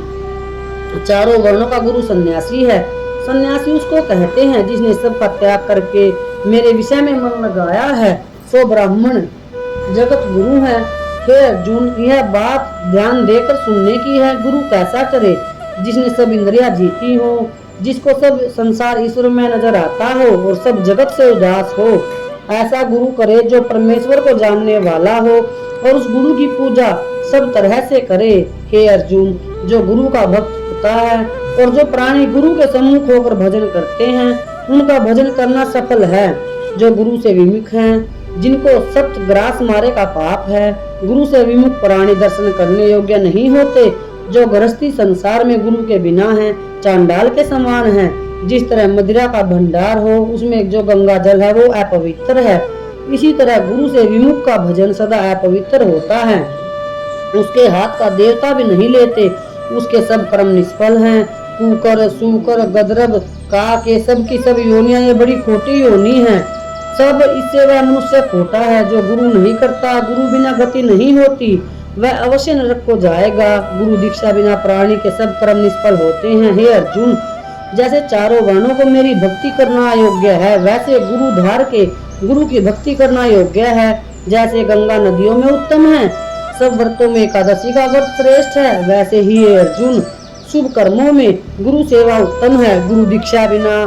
चारों वर्णों का गुरु सन्यासी है। सन्यासी उसको कहते हैं जिसने सबका त्याग करके मेरे विषय में मन लगाया है, सो ब्राह्मण जगत गुरु है। हे अर्जुन, यह बात ध्यान देकर सुनने की है। गुरु कैसा करे? जिसने सब इंद्रियां जीती हो, जिसको सब संसार ईश्वर में नजर आता हो और सब जगत से उदास हो। ऐसा गुरु करे जो परमेश्वर को जानने वाला हो और उस गुरु की पूजा सब तरह से करे। हे अर्जुन, जो गुरु का भक्त होता है और जो प्राणी गुरु के सम्मुख होकर भजन करते हैं उनका भजन करना सफल है। जो गुरु से विमुख हैं, जिनको सप्त ग्रास मारे का पाप है, गुरु से विमुख प्राणी दर्शन करने योग्य नहीं होते। जो गृहस्थी संसार में गुरु के बिना है चांडाल के समान है। जिस तरह मदिरा का भंडार हो उसमें जो गंगा जल है वो अपवित्र है, इसी तरह गुरु से विमुख का भजन सदा अपवित्र होता है। उसके हाथ का देवता भी नहीं लेते, उसके सब कर्म निष्फल हैं। कुकर, सूकर, गदरब, काक, ये सब की सब योनियां ये बड़ी खोटी योनि है। सब इससे वह मनुष्य खोटा है जो गुरु नहीं करता। गुरु बिना गति नहीं होती, वह अवश्य नरक को जाएगा। गुरु दीक्षा बिना प्राणी के सब कर्म निष्फल होते हैं। हे अर्जुन, जैसे चारों वर्णों को मेरी भक्ति करना योग्य है वैसे गुरु धार के गुरु की भक्ति करना योग्य है। जैसे गंगा नदियों में उत्तम है, सब व्रतों में एकादशी का व्रत श्रेष्ठ है, वैसे ही हे अर्जुन, शुभ कर्मों में गुरु सेवा उत्तम है। गुरु दीक्षा बिना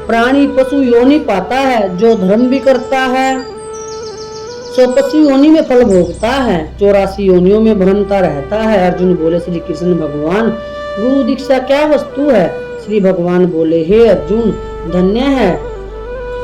प्राणी पशु योनि पाता है। जो धर्म भी करता है सो पशु योनि में फल भोगता है, 84 योनियों में भ्रमता रहता है। अर्जुन बोले, श्री कृष्ण भगवान, गुरु दीक्षा क्या वस्तु है? श्री भगवान बोले, हे अर्जुन, धन्य है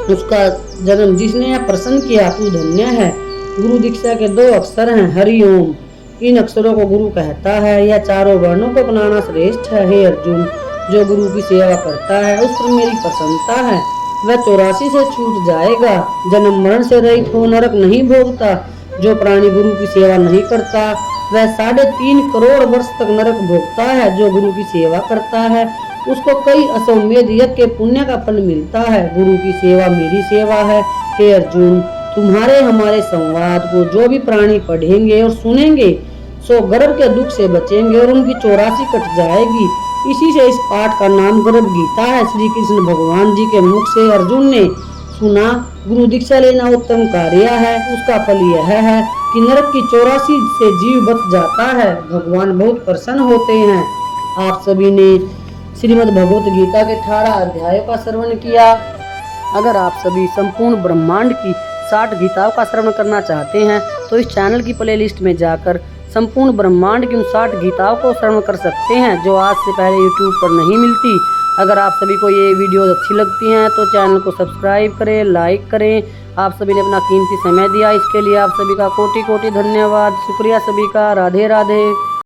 उसका जन्म जिसने यह प्रसन्न किया, तू धन्य है। गुरु दीक्षा के 2 अक्षर हैं, हरि ओम। इन अक्षरों को गुरु कहता है। यह चारों वर्णों को अपनाना श्रेष्ठ है। हे अर्जुन, जो गुरु की सेवा करता है उस पर मेरी प्रसन्नता है, वह 84 से छूट जाएगा, जन्म मरण से रहित हो, नरक नहीं भोगता। जो प्राणी गुरु की सेवा नहीं करता वह 3.5 करोड़ वर्ष तक नरक भोगता है। जो गुरु की सेवा करता है उसको कई अश्वमेध यज्ञ के पुण्य का फल मिलता है। गुरु की सेवा मेरी सेवा है। हे अर्जुन, तुम्हारे हमारे संवाद को जो भी प्राणी पढ़ेंगे और सुनेंगे सो गर्भ के दुख से बचेंगे और उनकी 84 कट जाएगी। इसी से इस पाठ का नाम गर्भ गीता है। श्री कृष्ण भगवान जी के मुख से अर्जुन ने सुना, गुरु दीक्षा लेना उत्तम कार्य है। उसका फल यह है कि नरक की 84 से जीव बच जाता है। भगवान बहुत प्रसन्न होते हैं। आप सभी ने श्रीमद् भगवत गीता के 18 अध्यायों का श्रवण किया। अगर आप सभी संपूर्ण ब्रह्मांड की 60 गीताओं का श्रवण करना चाहते हैं तो इस चैनल की प्लेलिस्ट में जाकर संपूर्ण ब्रह्मांड की उन 60 गीताओं को श्रवण कर सकते हैं जो आज से पहले यूट्यूब पर नहीं मिलती। अगर आप सभी को ये वीडियो अच्छी लगती हैं तो चैनल को सब्सक्राइब करें, लाइक करें। आप सभी ने अपना कीमती समय दिया, इसके लिए आप सभी का कोटि कोटि धन्यवाद। शुक्रिया सभी का। राधे राधे।